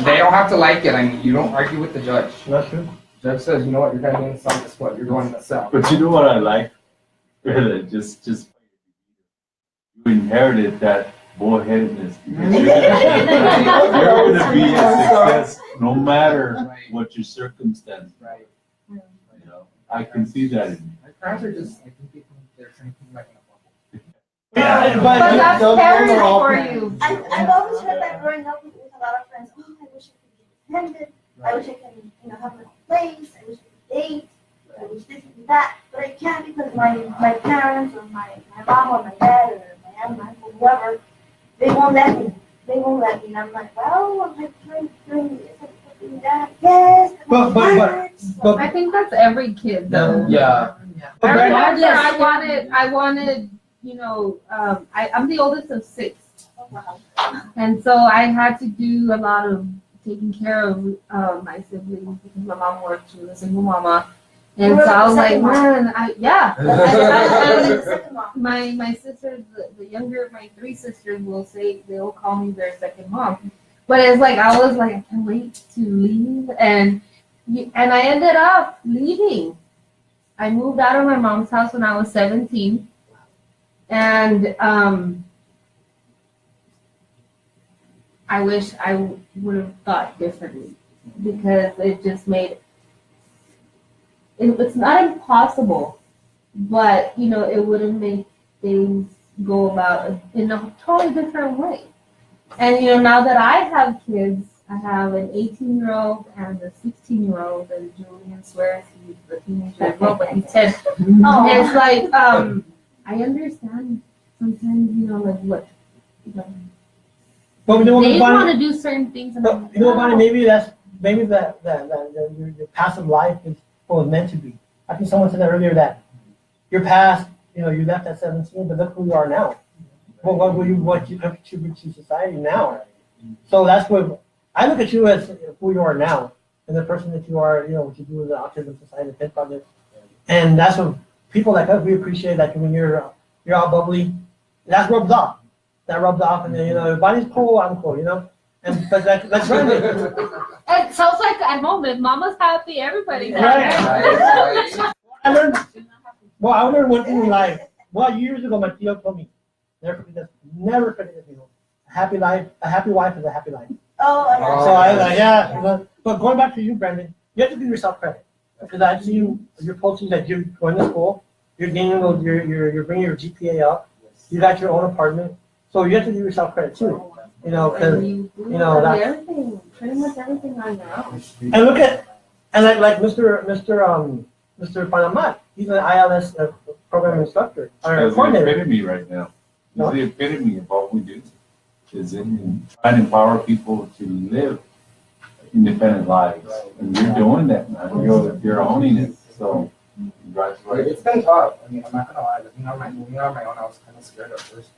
They don't have to like it. I mean, you don't argue with the judge. That's true. The judge says, you know what, you're going to sell this. What you're going to sell. But you know what I like? Just you inherited that bullheadedness. You're going to be a success no matter what your circumstance. Right. I can see that in you. My parents are just, I think they're trying to think like in a bubble. Yeah, but that's parenting for you. I've always heard that growing up with a lot of friends. Oh, I wish I could be independent. I wish I could, have my place. I wish I could date. I wish this and that. But I can't because my parents or my mom or my dad or my aunt, my uncle, whoever, they won't let me. And I'm like, well, I'm like trying this. That. Yes. But I think that's every kid though. Yeah. But I remember Brandon, I wanted, I'm the oldest of 6. And so I had to do a lot of taking care of my siblings because my mom worked. She was a single mama. And so I was like, man, my sisters, the younger, my 3 sisters they'll call me their second mom. But it's like, I was like, I can't wait to leave. And I ended up leaving. I moved out of my mom's house when I was 17. And I wish I would have thought differently because it just made it's not impossible, but it would have made things go about in a totally different way. And now that I have kids, I have an 18-year-old and a 16-year-old, and Julian swears he's a teenager as well, but he's 10. Oh. It's like, I understand sometimes, you know, like what, you know, But you know they what, want Bonnie? to do certain things. And But you know what, Bonnie? Maybe that your passive life is what was meant to be. I think someone said that earlier that your past, you know, you left at 17, but look who you are now. What you contribute to society now. So that's what I look at you as who you are now and the person that you are, you know, what you do with the Autism Society Pet Project. And that's what people like us, we appreciate, like when you're all bubbly, that rubs off. That rubs off, and then, you know, everybody's cool, I'm cool, you know? And but that's right. it sounds like at home, if mama's happy, everybody's Right. happy. I learned one thing in life. Well, years ago, my Theo told me, never forget this, you know. A happy wife is a happy life. Oh, yeah. So I was like, yeah. But going back to you, Brandon, you have to give yourself credit. Because I see you're posting that you're going to school, you're bringing your GPA up, you got your own apartment, so you have to give yourself credit too. You know, because You that's everything, pretty much everything on your own. and look at like Mr. Panamat, he's an ILS program instructor or That's the coordinator. epitome right now. It's the epitome of what we do. Is in trying to empower people to live independent lives. And you're doing that, man. You're owning it. So congratulations. It's been tough. I mean, I'm not gonna lie. Being on my own, I was kind of scared at first.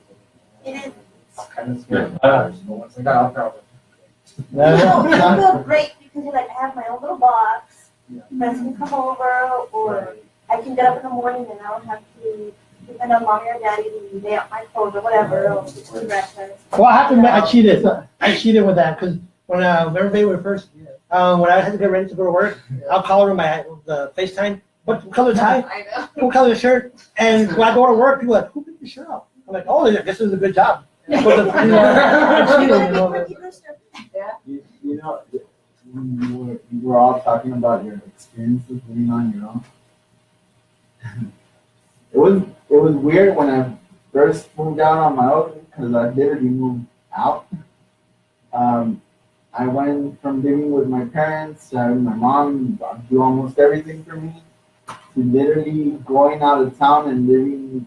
It is. I was kind of scared at first, but once I got out there, I was I feel great because you're like, I have my own little box. Friends can come over, or I can get up in the morning and I don't have to depend on mommy or daddy to lay out my clothes or whatever, or just do breakfast. Well, I have to admit, I cheated with that because when everybody was first, when I had to get ready to go to work, I'll call her the FaceTime. What color tie? I know. What color shirt? And when I go to work, people are like, who picked your shirt up? I'm like, oh, this is a good job. But I cheated, you know. You know, you were all talking about your experiences living on your own. It was weird when I first moved out on my own because I literally moved out. I went from living with my parents, having my mom do almost everything for me, to literally going out of town and living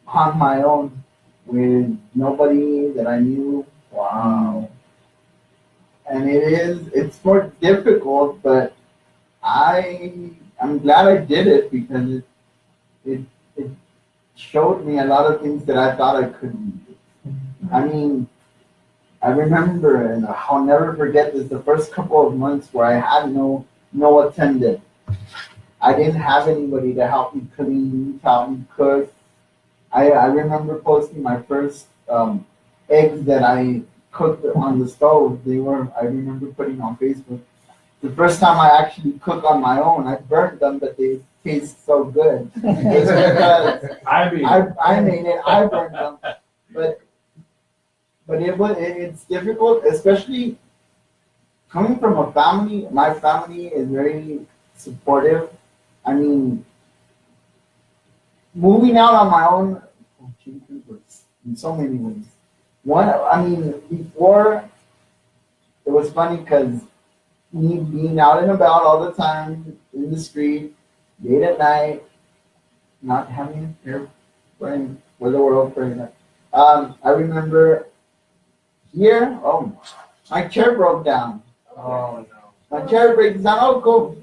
on my own with nobody that I knew. Wow. And it's more difficult, but I'm glad I did it because it showed me a lot of things that I thought I couldn't do. I mean, I remember, and I'll never forget this, the first couple of months where I had no attendant. I didn't have anybody to help me clean, to help me cook. I remember posting my first eggs that I cooked on the stove. I remember putting on Facebook. The first time I actually cooked on my own, I burnt them, but they taste so good. It's because I made it, I burned them. But it's difficult, especially coming from a family. My family is very supportive. I mean, moving out on my own in so many ways. Before, it was funny because me being out and about all the time in the street, late at night, not having a care for the world for that. I remember here, my chair broke down. oh no. My chair breaks down. I'll go.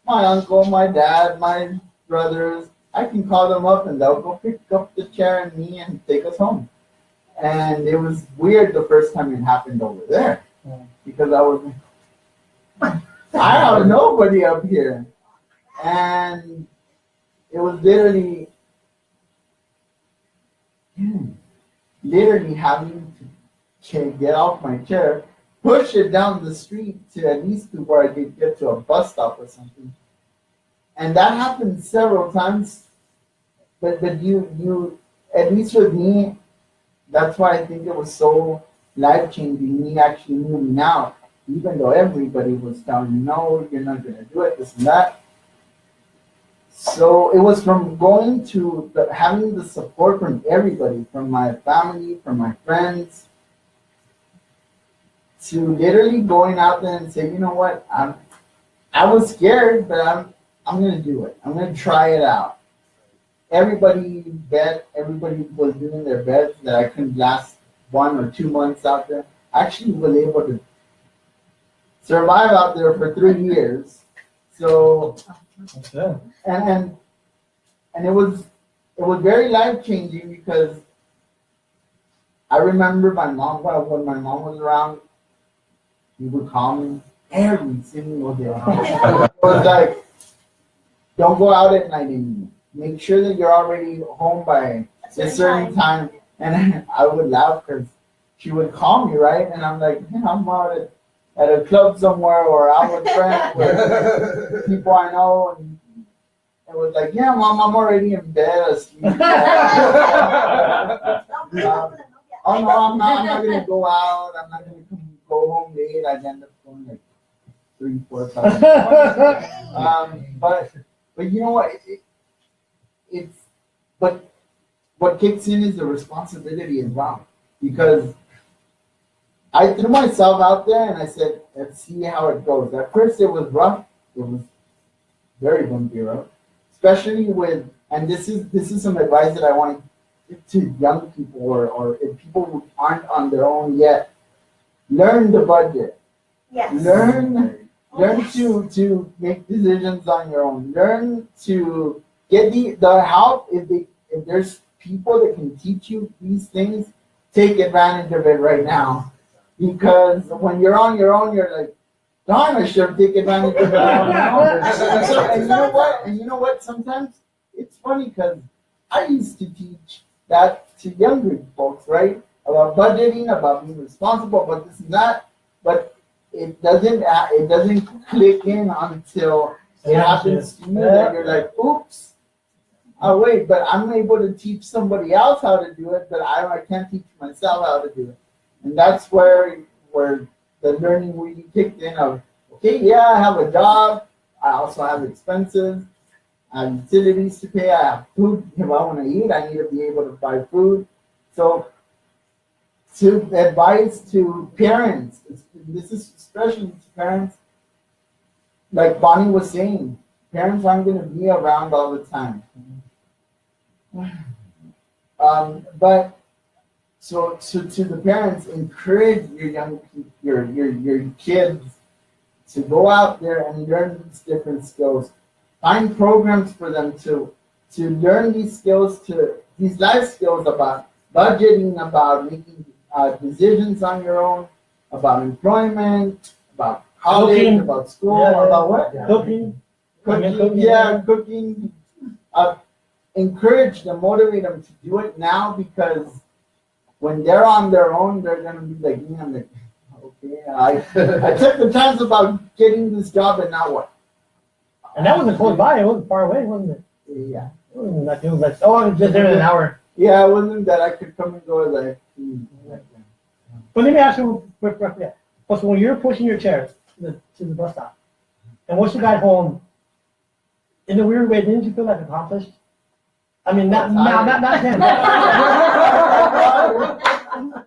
My uncle, my dad, my brothers, I can call them up and they'll go pick up the chair and me and take us home. And it was weird the first time it happened over there because I was like, I have nobody up here. And it was literally having to get off my chair, push it down the street to at least to where I could get to a bus stop or something. And that happened several times. But you at least with me, that's why I think it was so life-changing, me actually moving out, even though everybody was telling me, no, you're not going to do it, this and that. So it was from going to having the support from everybody, from my family, from my friends, to literally going out there and say, you know what, I was scared, but I'm gonna do it. I'm gonna try it out. Everybody was doing their best that I couldn't last 1 or 2 months out there. I actually was able to survive out there for 3 years. So, and it was very life changing because I remember my mom, when my mom was around, she would call me every single day. It was like, don't go out at night anymore. Make sure that you're already home by a certain time. And I would laugh because she would call me, right? And I'm like, yeah, I'm out at a club somewhere or out with friends with people I know. And it was like, yeah, Mom, I'm already in bed asleep. Oh no, I'm not gonna go out. I'm not gonna go home late. I'd end up going like 3, 4, 5. But you know what? But what kicks in is the responsibility as well, because I threw myself out there and I said, let's see how it goes. At first it was rough. It was very bumpy rough, especially with, and this is some advice that I want to give to young people or if people who aren't on their own yet. Learn the budget. Yes. Learn to make decisions on your own. Learn to get the help. If there's people that can teach you these things, take advantage of it right now. Because when you're on your own, you're like, darn, I should have taken advantage of it on my own. And you know what? And you know what? Sometimes it's funny because I used to teach that to younger folks, right? About budgeting, about being responsible, about this and that. But it doesn't click in until it happens to you that you're like, oops. Oh wait, but I'm able to teach somebody else how to do it, but I can't teach myself how to do it. And that's where the learning really kicked in of, okay, yeah, I have a job, I also have expenses, I have utilities to pay, I have food. If I want to eat, I need to be able to buy food. So to advise to parents, this is especially to parents, like Bonnie was saying, parents aren't going to be around all the time. But so to the parents, encourage your kids to go out there and learn these different skills. Find programs for them to learn these skills, these life skills about budgeting, about making decisions on your own, about employment, about college, cooking. about school, about what? Cooking. Cooking. Encourage them, motivate them to do it now, because when they're on their own, they're gonna be like, yeah, I'm like, okay, I took the chance about getting this job, and now what? And that wasn't close by. It wasn't far away, wasn't it? Yeah. It wasn't like, it was like, oh, I was just there in an hour. Yeah, it wasn't that I could come and go like. But let me ask you quick. So when you're pushing your chair to the bus stop, and once you got home, in a weird way, didn't you feel like accomplished? I mean, not then.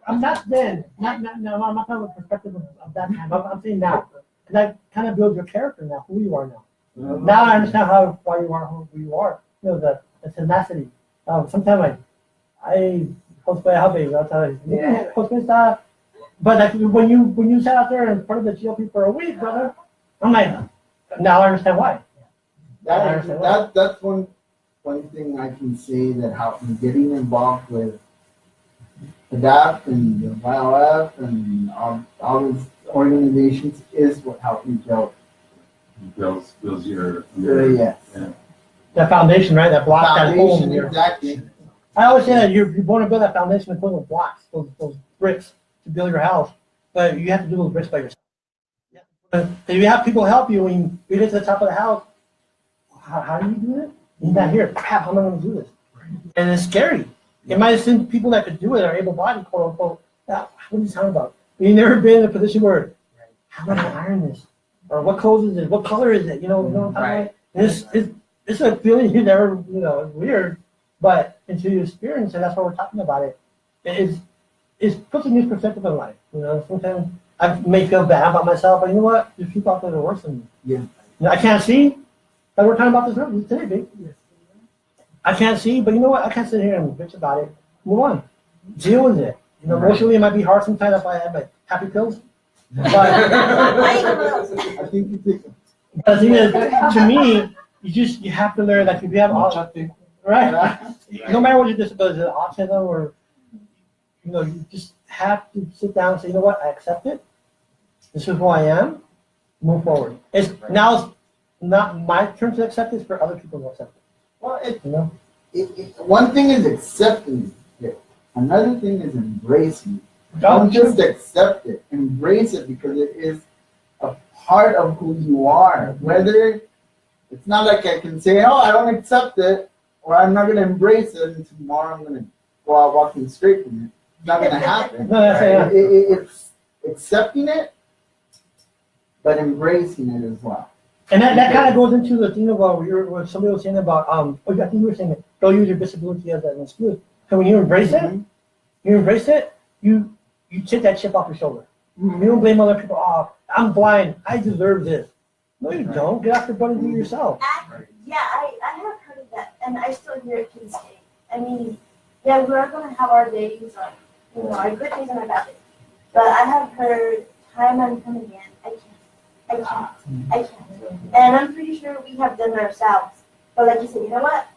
I'm not then. I'm not talking about the perspective of that time. I'm saying now. And that kind of builds your character now, who you are now. Now I understand why you are who you are. You know, the tenacity. Sometimes I host by a hubby. That's how I But like when you sat out there in front of the GOP for a week, brother, I'm like, now I understand why. That's one thing I can say that helped me getting involved with ADAPT and the YLF and all these organizations is what helped me build. Builds your Yes. Yeah. That foundation, right? That block, that home. Exactly. I always say that you want to build that foundation with those blocks, those bricks to build your house, but you have to do those bricks by yourself. If you have people help you when you get to the top of the house, how do you do it? You're not here. Crap, how am I going to do this? And it's scary. You might have seen people that could do it are able-bodied, quote unquote. What are you talking about? You've never been in a position where, how am I going to iron this? Or what clothes is it? What color is it? You know what I'm talking about? It's a feeling you never, it's weird, but until you experience it, that's why we're talking about it. It puts a new perspective on life. Sometimes I may feel bad about myself, but you know what? There's people out there that are worse than me. Yeah. You know, I can't see, but we're talking about this today, babe. I can't see, but you know what? I can't sit here and bitch about it. Move on. Deal with it. You know, emotionally it might be hard sometimes if I have my happy pills. But I think you take the thing is, to me, you have to learn that if you have right? No matter what your disability is, autism or you just have to sit down and say, you know what, I accept it. This is who I am. Move forward. Now it's not my turn to accept it, it's for other people to accept it. Well, one thing is accepting it. Another thing is embracing it. Don't just accept it. Embrace it because it is a part of who you are. Whether it's not like I can say, oh, I don't accept it, or I'm not going to embrace it, and tomorrow I'm going to go out walking straight from it. It's not going to happen. No, it's accepting it, but embracing it as well. And that kind of goes into the thing about what somebody was saying about, I think you were saying it, don't use your disability as an excuse. So when you embrace it, you take that chip off your shoulder. You don't blame other people, oh, I'm blind, I deserve this. No, you don't. Get off your butt and do it yourself. Yeah, I have heard of that, and I still hear it to this day. I mean, yeah, we're going to have our days, our good days and our bad days. But I have heard time and time again, I can't. And I'm pretty sure we have done it ourselves. But like you said, you know what?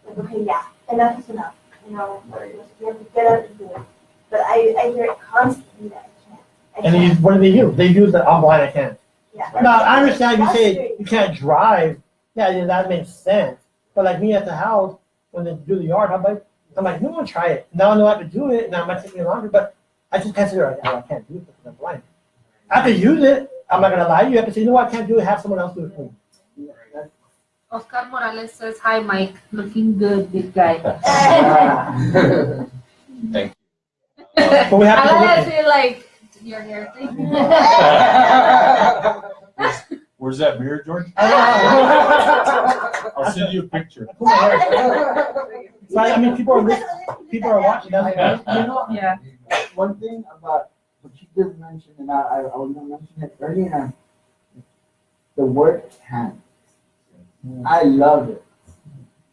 Like, okay, yeah, enough is enough. You have to get up and do it. But I hear it constantly that I can't. And what do? They use the I'm blind, I can't. Yeah. Now, I understand you say true. you can't drive. Yeah, that makes sense. But like me at the house, when they do the yard, I'm like, no one try it. Now I know how to do it. Now it might take me longer, but I just consider I can't do it because I'm blind. I have to use it. I'm not gonna lie. You have to say, you know what, I can't do it. Have someone else do it for me. Oscar Morales says, hi, Mike. Looking good, big guy. Thank you. But we have to I look feel like your hair thing. Where's that mirror, George? at I'll send you a picture. So, I mean, people are watching. That's Yeah. One thing about what you just mentioned, and I was going to mention it earlier, the word can. I love it.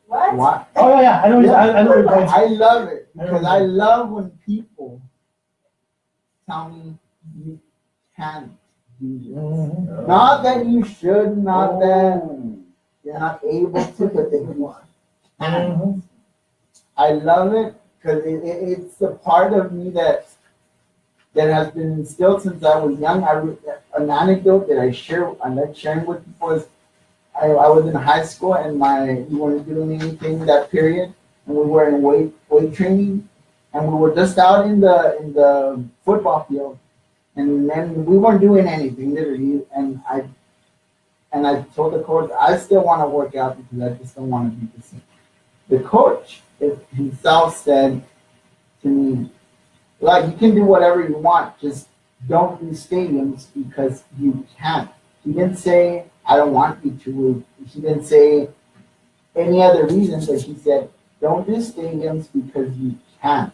What? Why? Oh yeah, I know. I know. Where you're going. I love it because I love when people tell me you can't do this. Mhm. Not that you should, not that you're not able to, but that you can. Mhm. I love it because it's a part of me that has been instilled since I was young. An anecdote that I like sharing with people is I was in high school and we weren't doing anything that period, and we were in weight training, and we were just out in the football field, and then we weren't doing anything literally, and I told the coach I still want to work out because I just don't want to be the same. The coach himself said to me, like, you can do whatever you want, just don't do stadiums because you can't. He didn't say, I don't want you to. He didn't say any other reason, but he said, don't do stadiums because you can't.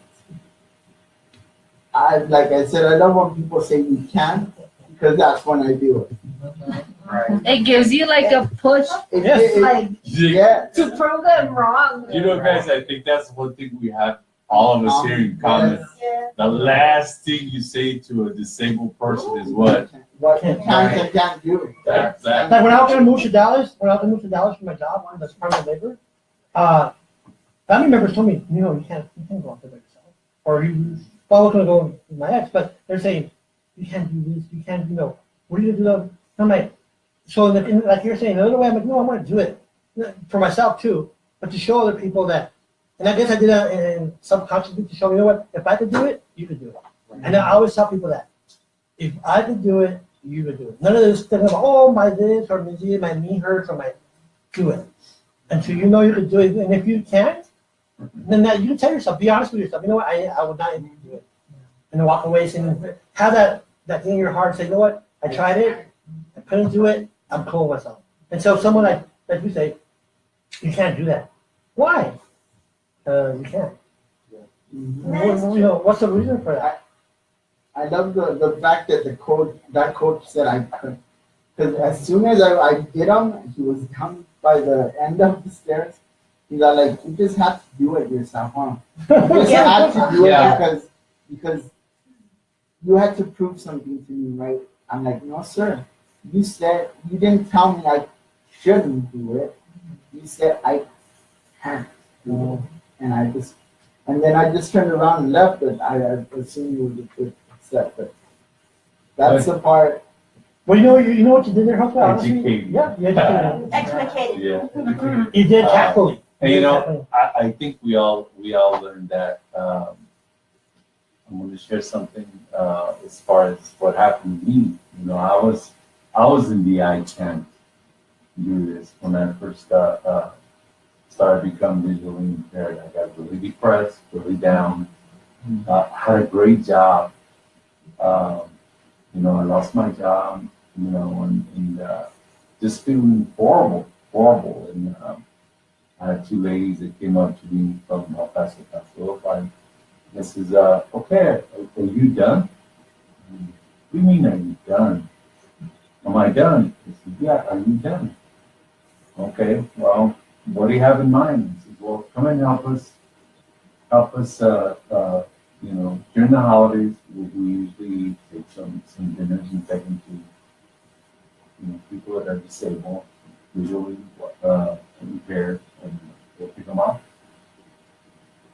Like I said, I love when people say you can't because that's when I do it. Right. It gives you like a push Yeah. to prove them wrong. You know, guys, I think that's one thing we have all of us here in common. Yeah. The last thing you say to a disabled person is what? What you can't do. That. Like when I was gonna move to Dallas, for my job, that's permanent labor, family members told me, you can't go out there by yourself. Or I was gonna go with my ex, but they're saying, you can't do this, you can't, what are you gonna do? I'm like, so like you're saying, another way, I'm like, no, I want to do it for myself too, but to show other people that, and I guess I did that in subconsciously to show, you know what, if I could do it, you could do it. And I always tell people that, if I could do it, you could do it. None of this thing about, oh, my this or my knee hurts or my, do it. Until you know you could do it. And if you can't, then you can tell yourself, be honest with yourself, you know what, I would not able to do it. And then walk away saying, have that thing in your heart, say, you know what, I tried it, I couldn't do it, I'm cool with myself. And so someone like you say, you can't do that. Why? You can't. That's What's the reason for that? I love the fact that that coach said I could. Because as soon as I did him, he was down by the end of the stairs. He's like, you just have to do it yourself, huh? You just have to do it because you had to prove something to me, right? I'm like, no, sir. You said, you didn't tell me I shouldn't do it. You said I can't do it. And then I just turned around and left, but I assumed you would get upset. But that's the part. Well, you know what you did there, Jose? Educated. Yeah, you educated. Explicated. Yeah. You did tactfully. And you know, I think we all learned that. I'm going to share something as far as what happened to me. You know, I was in the I can't do this when I first started becoming visually impaired. I got really depressed, really down. Had a great job. You know, I lost my job. You know, and just feeling horrible. And I had two ladies that came up to me from El Paso, Texas. This is okay. Are you done? What do you mean, are you done? Am I done? I said, yeah. Are you done? Okay. Well, what do you have in mind? He said, well, come and help us. You know, during the holidays, we usually take some dinners and take them to, you know, people that are disabled, visually impaired, and we'll pick them up.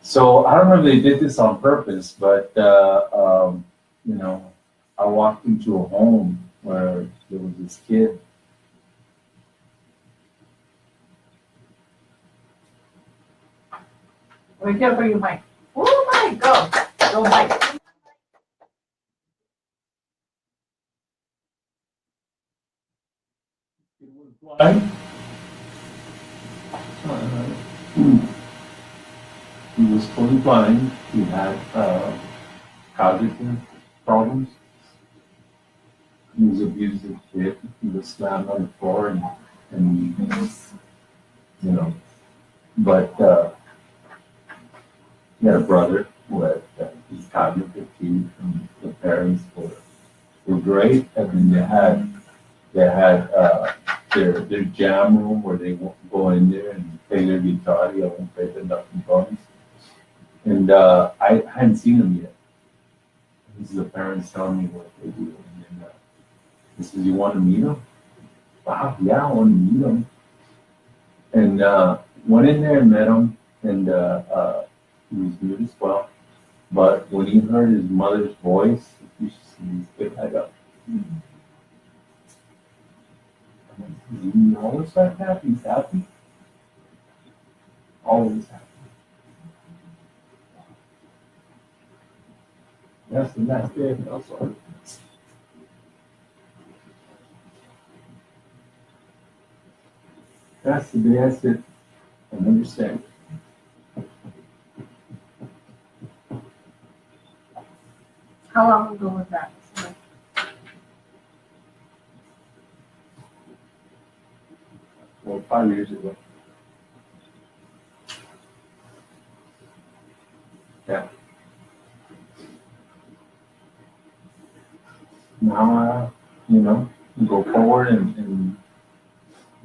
So I don't know if they did this on purpose, but you know, I walked into a home where there was this kid. We're here for you, Mike. Oh, Mike, go. Go, Mike. He was fully blind. He had cognitive problems. He was abusive kid. He was slammed on the floor and you know, but he had a brother who had his cognitive too, and the parents were great. I mean, they had their jam room where they go in there and play their guitar. They won't play the nothing buttons. And I hadn't seen them yet. This is the parents telling me what they do. And he says, "You want to meet them?" Wow, yeah, I want to meet them. And went in there and met him, and he was good as well. But when he heard his mother's voice, he picked that up. He's always like that. He's happy. Always happy. That's the last day of also. That's the day I sit and understand. How long ago was that? Well, 5 years ago. Yeah. Now, you know, go forward and do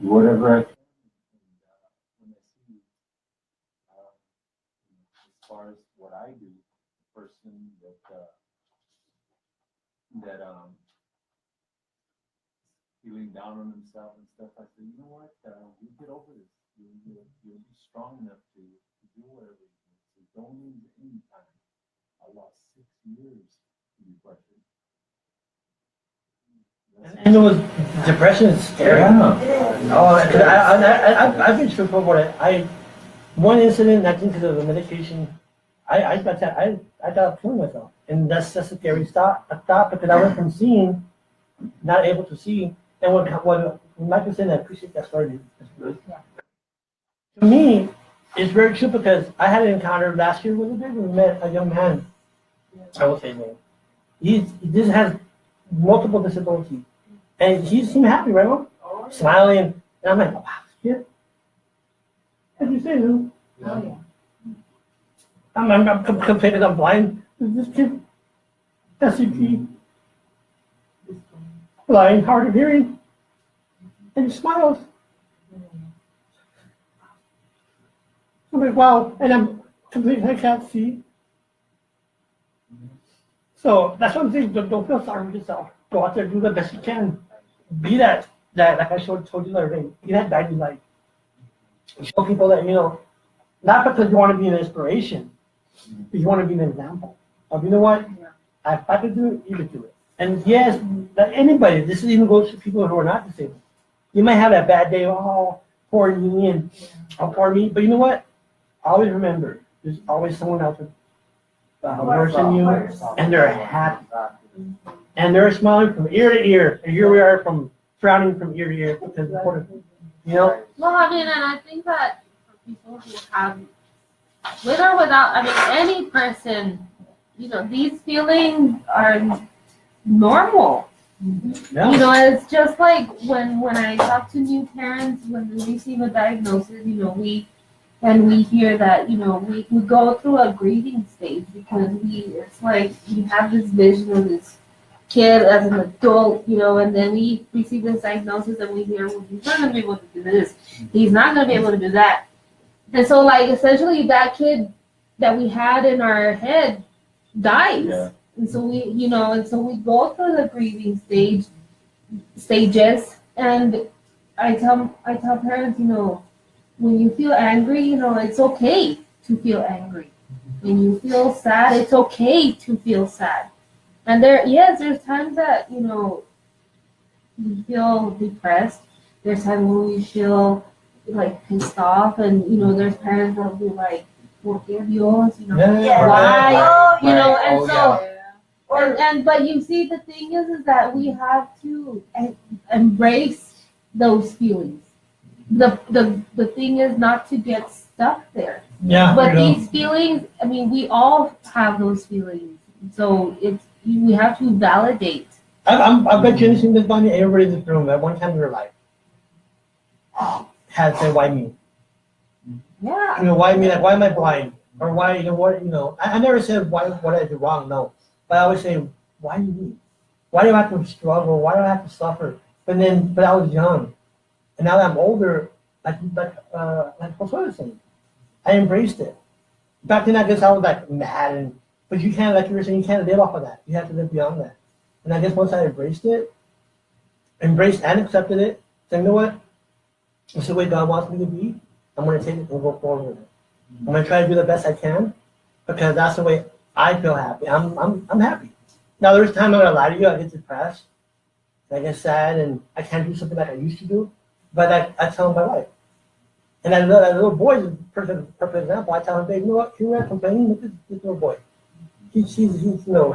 whatever I can. When I see, as far as what I do, the person that feeling down on himself and stuff, I said, you know what, you get over this. You'll be strong enough to do whatever you do. So don't lose any time. I lost 6 years to depression. And it was depression is scary. Yeah. Oh, I've been through for what one incident, I think because of the medication, I got killing myself, and that's a scary thought because I went from seeing, not able to see, and when Michael said, I appreciate that story. That's good. Yeah. To me, it's very true because I had an encounter last year with a baby. We met a young man. I will say his name. He has multiple disabilities, and he seemed happy, right, Mom? Oh, yeah. Smiling, and I'm like, wow, this kid. As you say, you know, Oh, yeah. I'm completely blind. This kid SCP, blind, hard of hearing, and he smiles. I'm like, wow, and I'm completely, I can't see. So that's one thing, don't feel sorry for yourself. Go out there, do the best you can. Be that like I told you the other day, be that guiding light. Show people that, not because you want to be an inspiration, but you want to be an example of, you know what, if I could do it, you could do it. And yes, that anybody, this even goes to people who are not disabled. You might have that bad day, oh, poor me, and oh, poor me, but you know what? Always remember, there's always someone else worse than you, and they're happy. And they're smiling from ear to ear, and here we are frowning from ear to ear, because Well, I mean, and I think that for people who have, with or without, I mean, any person, these feelings are normal. Yeah. It's just like when I talk to new parents, when they receive a diagnosis, we hear that, we go through a grieving stage because it's like we have this vision of this kid as an adult, and then we receive this diagnosis and we hear, well, he's not going to be able to do this. He's not going to be able to do that. And so, like, essentially that kid that we had in our head dies. Yeah. And so we go through the grieving stages, and I tell parents, when you feel angry, it's okay to feel angry. When you feel sad, it's okay to feel sad. And there's times that, we feel depressed. There's times when we feel like pissed off, and there's parents that will be like, "Por qué Dios?" Why? But you see, the thing is that we have to embrace those feelings. The thing is not to get stuck there. Yeah. But these feelings, I mean, we all have those feelings. So we have to validate. I bet you anything this Bonnie, everybody in this room at one time in their life had said, why me? Yeah. Why me? Like, why am I blind? Or why, I never said what I did wrong, no. But I always say, why me? Why do I have to struggle? Why do I have to suffer? But I was young. And now that I'm older, like Josue was saying, I embraced it. Back then, I guess I was like mad, but you can't, like you were saying, you can't live off of that. You have to live beyond that. And I guess once I embraced and accepted it, saying, you know what? This is the way God wants me to be. I'm going to take it and go forward with it. I'm going to try to do the best I can because that's the way I feel happy. I'm happy. Now, there's times I'm going to lie to you. I get depressed. I get sad, and I can't do something like I used to do. But I tell my wife. And that little boy is a perfect example. I tell him, babe, you know what? Here I am complaining. Look at this little boy. He's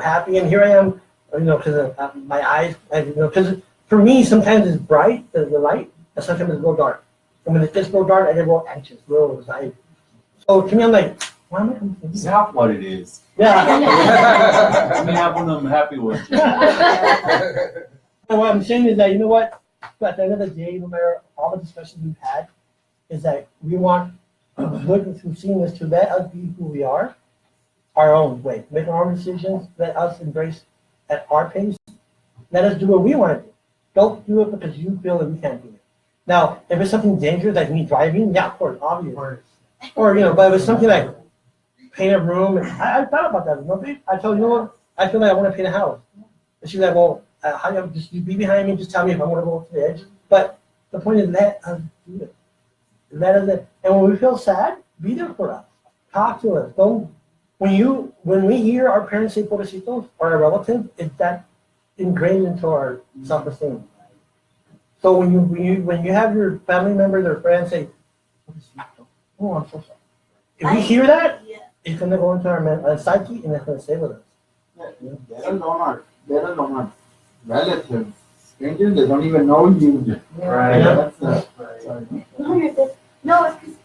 happy, and here I am, because of my eyes. Because for me, sometimes it's bright, the light, and sometimes it's a little dark. And when it gets a little dark, I get a little anxious, a little anxiety. So to me, I'm like, why am I complaining? Is that what it is? Yeah. Let me have one of them happy ones. And what I'm saying is that, you know what? But at the end of the day, no matter all the discussions we've had, is that we want looking through seeing this to let us be who we are, our own way, make our own decisions, let us embrace at our pace, let us do what we want to do. Don't do it because you feel that we can't do it. Now, if it's something dangerous like me driving, yeah, of course, obviously. Or, but if it's something like paint a room, I thought about that. I told you, I feel like I want to paint a house. And she's like, well, how do you be behind me? Just tell me if I want to go to the edge. But the point is, let us do it. And when we feel sad, be there for us. Talk to us. When we hear our parents say "pobrecitos" or our relatives, it's that ingrained into our self-esteem. So when you have your family members or friends say, "Oh, I'm so sorry," if we hear that, it's gonna go into our psyche and it's gonna stay with us. Let alone our relatives, strangers that don't even know you. Right. That's No, it's because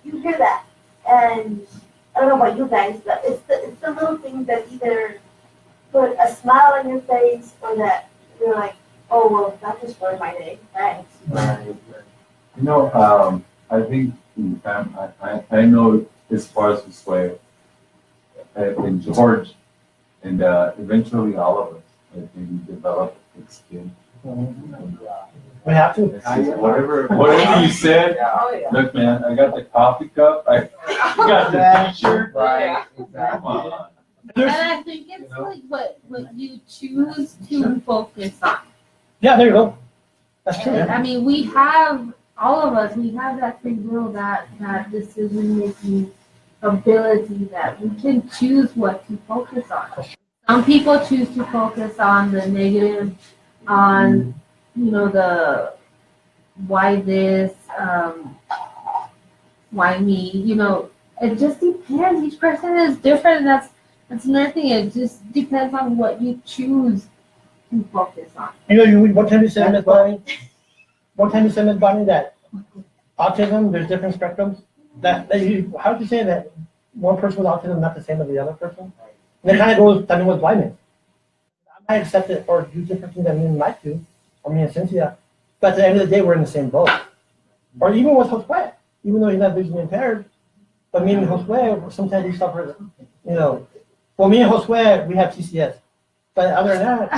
you hear that, and I don't know about you guys, but it's the little things that either put a smile on your face or that you're like, oh well, that just ruined my day. Thanks. Right. I think in I know as far as this way, and George, And eventually all of us, I think, develop thick skin. We have to. Whatever you said, Oh, yeah. look, man, I got the coffee cup, I got the t-shirt. Right, Come exactly. on. And I think it's like what you choose to focus on. Yeah, there you go. That's true. I mean, we have, all of us, we have that free will, that decision-making ability that we can choose what to focus on. Some people choose to focus on the negative, on, the why this, why me, it just depends. Each person is different. That's another thing. It just depends on what you choose to focus on. One time you said, Ms. Bonnie, that autism, there's different spectrums. How would you say that one person with autism is not the same as the other person? And it kind of goes, with blindness. I might accept it or do different things than me and Mike do, or me and Cynthia, but at the end of the day, we're in the same boat. Or even with Josue, even though he's not visually impaired, but me and Josue, sometimes we suffer, well, me and Josue, we have TCS. But other than that,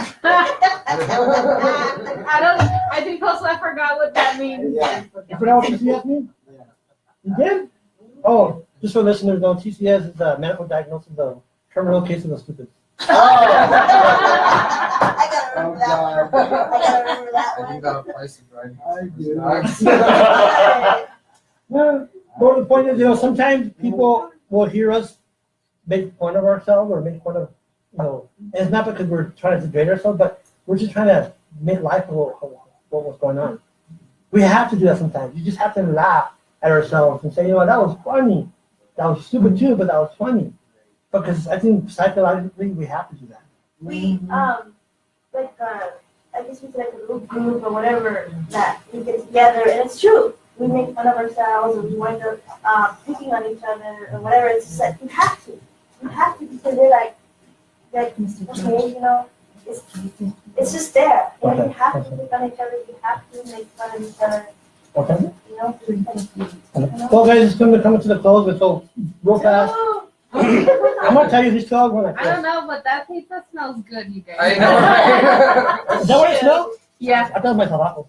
I think also I forgot what that means. Yeah. you forgot what TCS means? You did? Oh, just for listeners, no, TCS is a medical diagnosis of terminal case of the stupid. I gotta remember that one. I gotta remember that I think one. that applies to driving. I do. Well, the point is, sometimes people will hear us make fun of ourselves or make fun of, and it's not because we're trying to degrade ourselves, but we're just trying to make life of what was going on. We have to do that sometimes. You just have to laugh at ourselves and say, that was funny. That was stupid too, but that was funny. Because I think psychologically we have to do that. We, I guess we said like a little group or whatever that we get together, and it's true. We make fun of ourselves and we wind up picking on each other or whatever. It's just like, you have to. You have to, because they're like, okay, it's just there. Okay. You have to pick on each other. You have to make fun of each other. Okay? You know? Well, guys, it's going to come to the close, but so real fast. I'm going to tell you these 12 when I I don't know, but that pizza smells good, you guys. I know. Is that what it smells? Yeah. I thought myself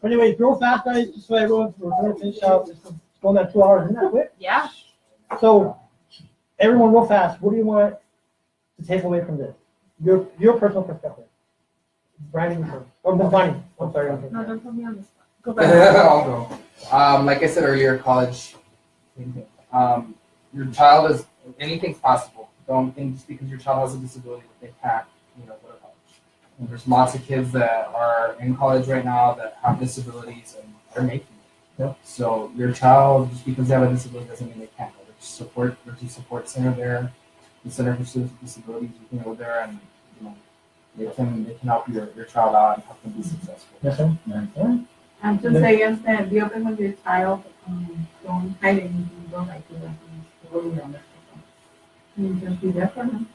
Anyway, real fast, guys, just so everyone, we're going to finish out. It's going at 2 hours. Isn't that quick? Yeah. So, everyone, real fast, what do you want to take away from this? Your personal perspective. Brandon first. Or Ms. Bonnie. I'm sorry. No, don't put me on the spot. Go I'll back. go. Like I said earlier, college. Your child is anything's possible. Don't think just because your child has a disability that they can't, go to college. And there's lots of kids that are in college right now that have disabilities and they're making it. Yeah. So your child, just because they have a disability doesn't mean they can't go. There's a support center there, the Center for Disabilities. You can go there and they can help your child out and help them be successful. Yes, sir. Yeah. And to say instead, be open with your child, don't hide anything, don't like to let them slowly on it. You just be there for them.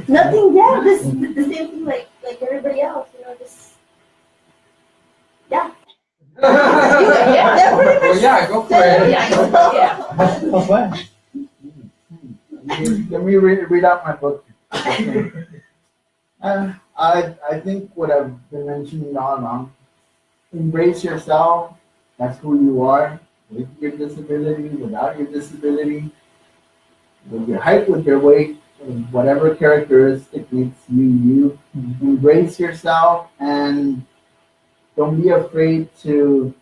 Nothing, yeah, this the same thing like everybody else, just Yeah, pretty much. well, yeah, go for it. Yeah. That's why. Let me read out my book. I think what I've been mentioning all along, embrace yourself. That's who you are, with your disability, without your disability, with your height, with your weight, with whatever characteristic makes you. Embrace yourself and don't be afraid to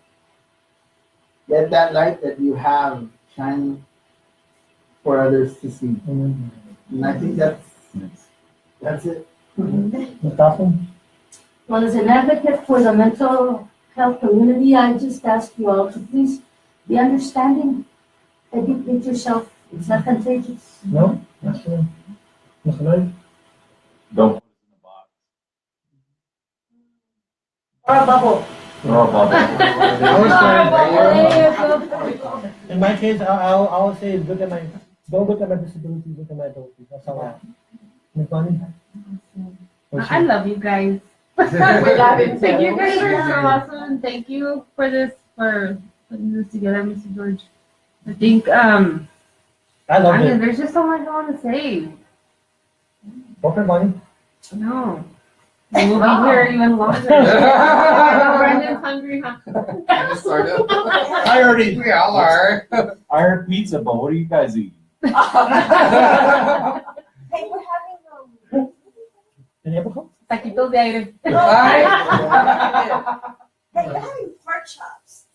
let that light that you have shine for others to see. And I think that's it. Ms. Dawson? Well, as an advocate for the mental health community, I just ask you all to please be understanding, educate yourself. It's not contagious. No? That's it. Mr. Lloyd? Don't put us in a box. Or a bubble. Or a bubble. In my case, I'll always say, don't look at my disability, look at my ability. That's all I have. Ms. Bonnie? I love you guys. We love you too. Thank you guys are so awesome. Thank you for this, for putting this together, Mr. George. I think I loved it. there's just so much I want to say. Okay, Bonnie. No. We'll be here even longer. Brendan's hungry, huh? I already. We all are. I heard pizza, but what do you guys eat? Hey, we're having Any alcohol? Taquitos de aire. Hey, we're having pork chops.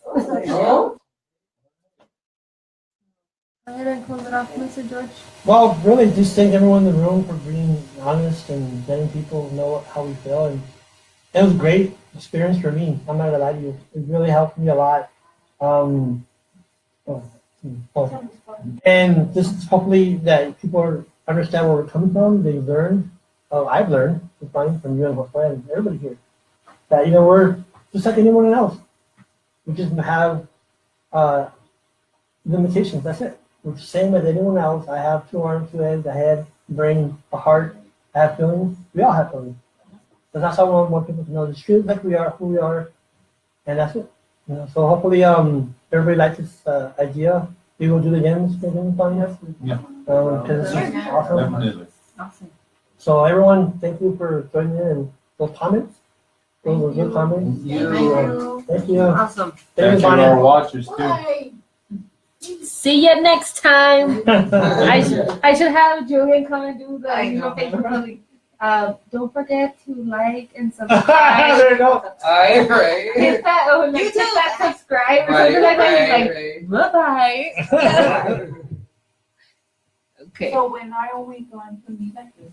Go ahead and close it off, Mr. George. Well, really, just thank everyone in the room for being honest and letting people know how we feel. And it was a great experience for me. I'm not gonna lie to you. It really helped me a lot. And just hopefully that people understand where we're coming from. They learn. I've learned from you and Josue and everybody here that we're just like anyone else. We just have limitations. That's it. We're the same as anyone else. I have 2 arms, 2 heads, a head, brain, a heart. I have feelings. We all have feelings. But that's how I want people to know. Just treat us like we are, who we are, and that's it. So hopefully, everybody likes this idea. We will do it again. Yeah. Because this is awesome. Definitely. Awesome. So everyone, thank you for joining in and those comments. Those were good comments. Thank you. Awesome. Thank you, our watchers too. Bye. See you next time. I should have Julian come and do the Facebook. Don't forget to like and subscribe. There you go. Aye, right. Hit that, hit that subscribe or something like that. He's like, bye bye. Okay. So when are we going to meet like this?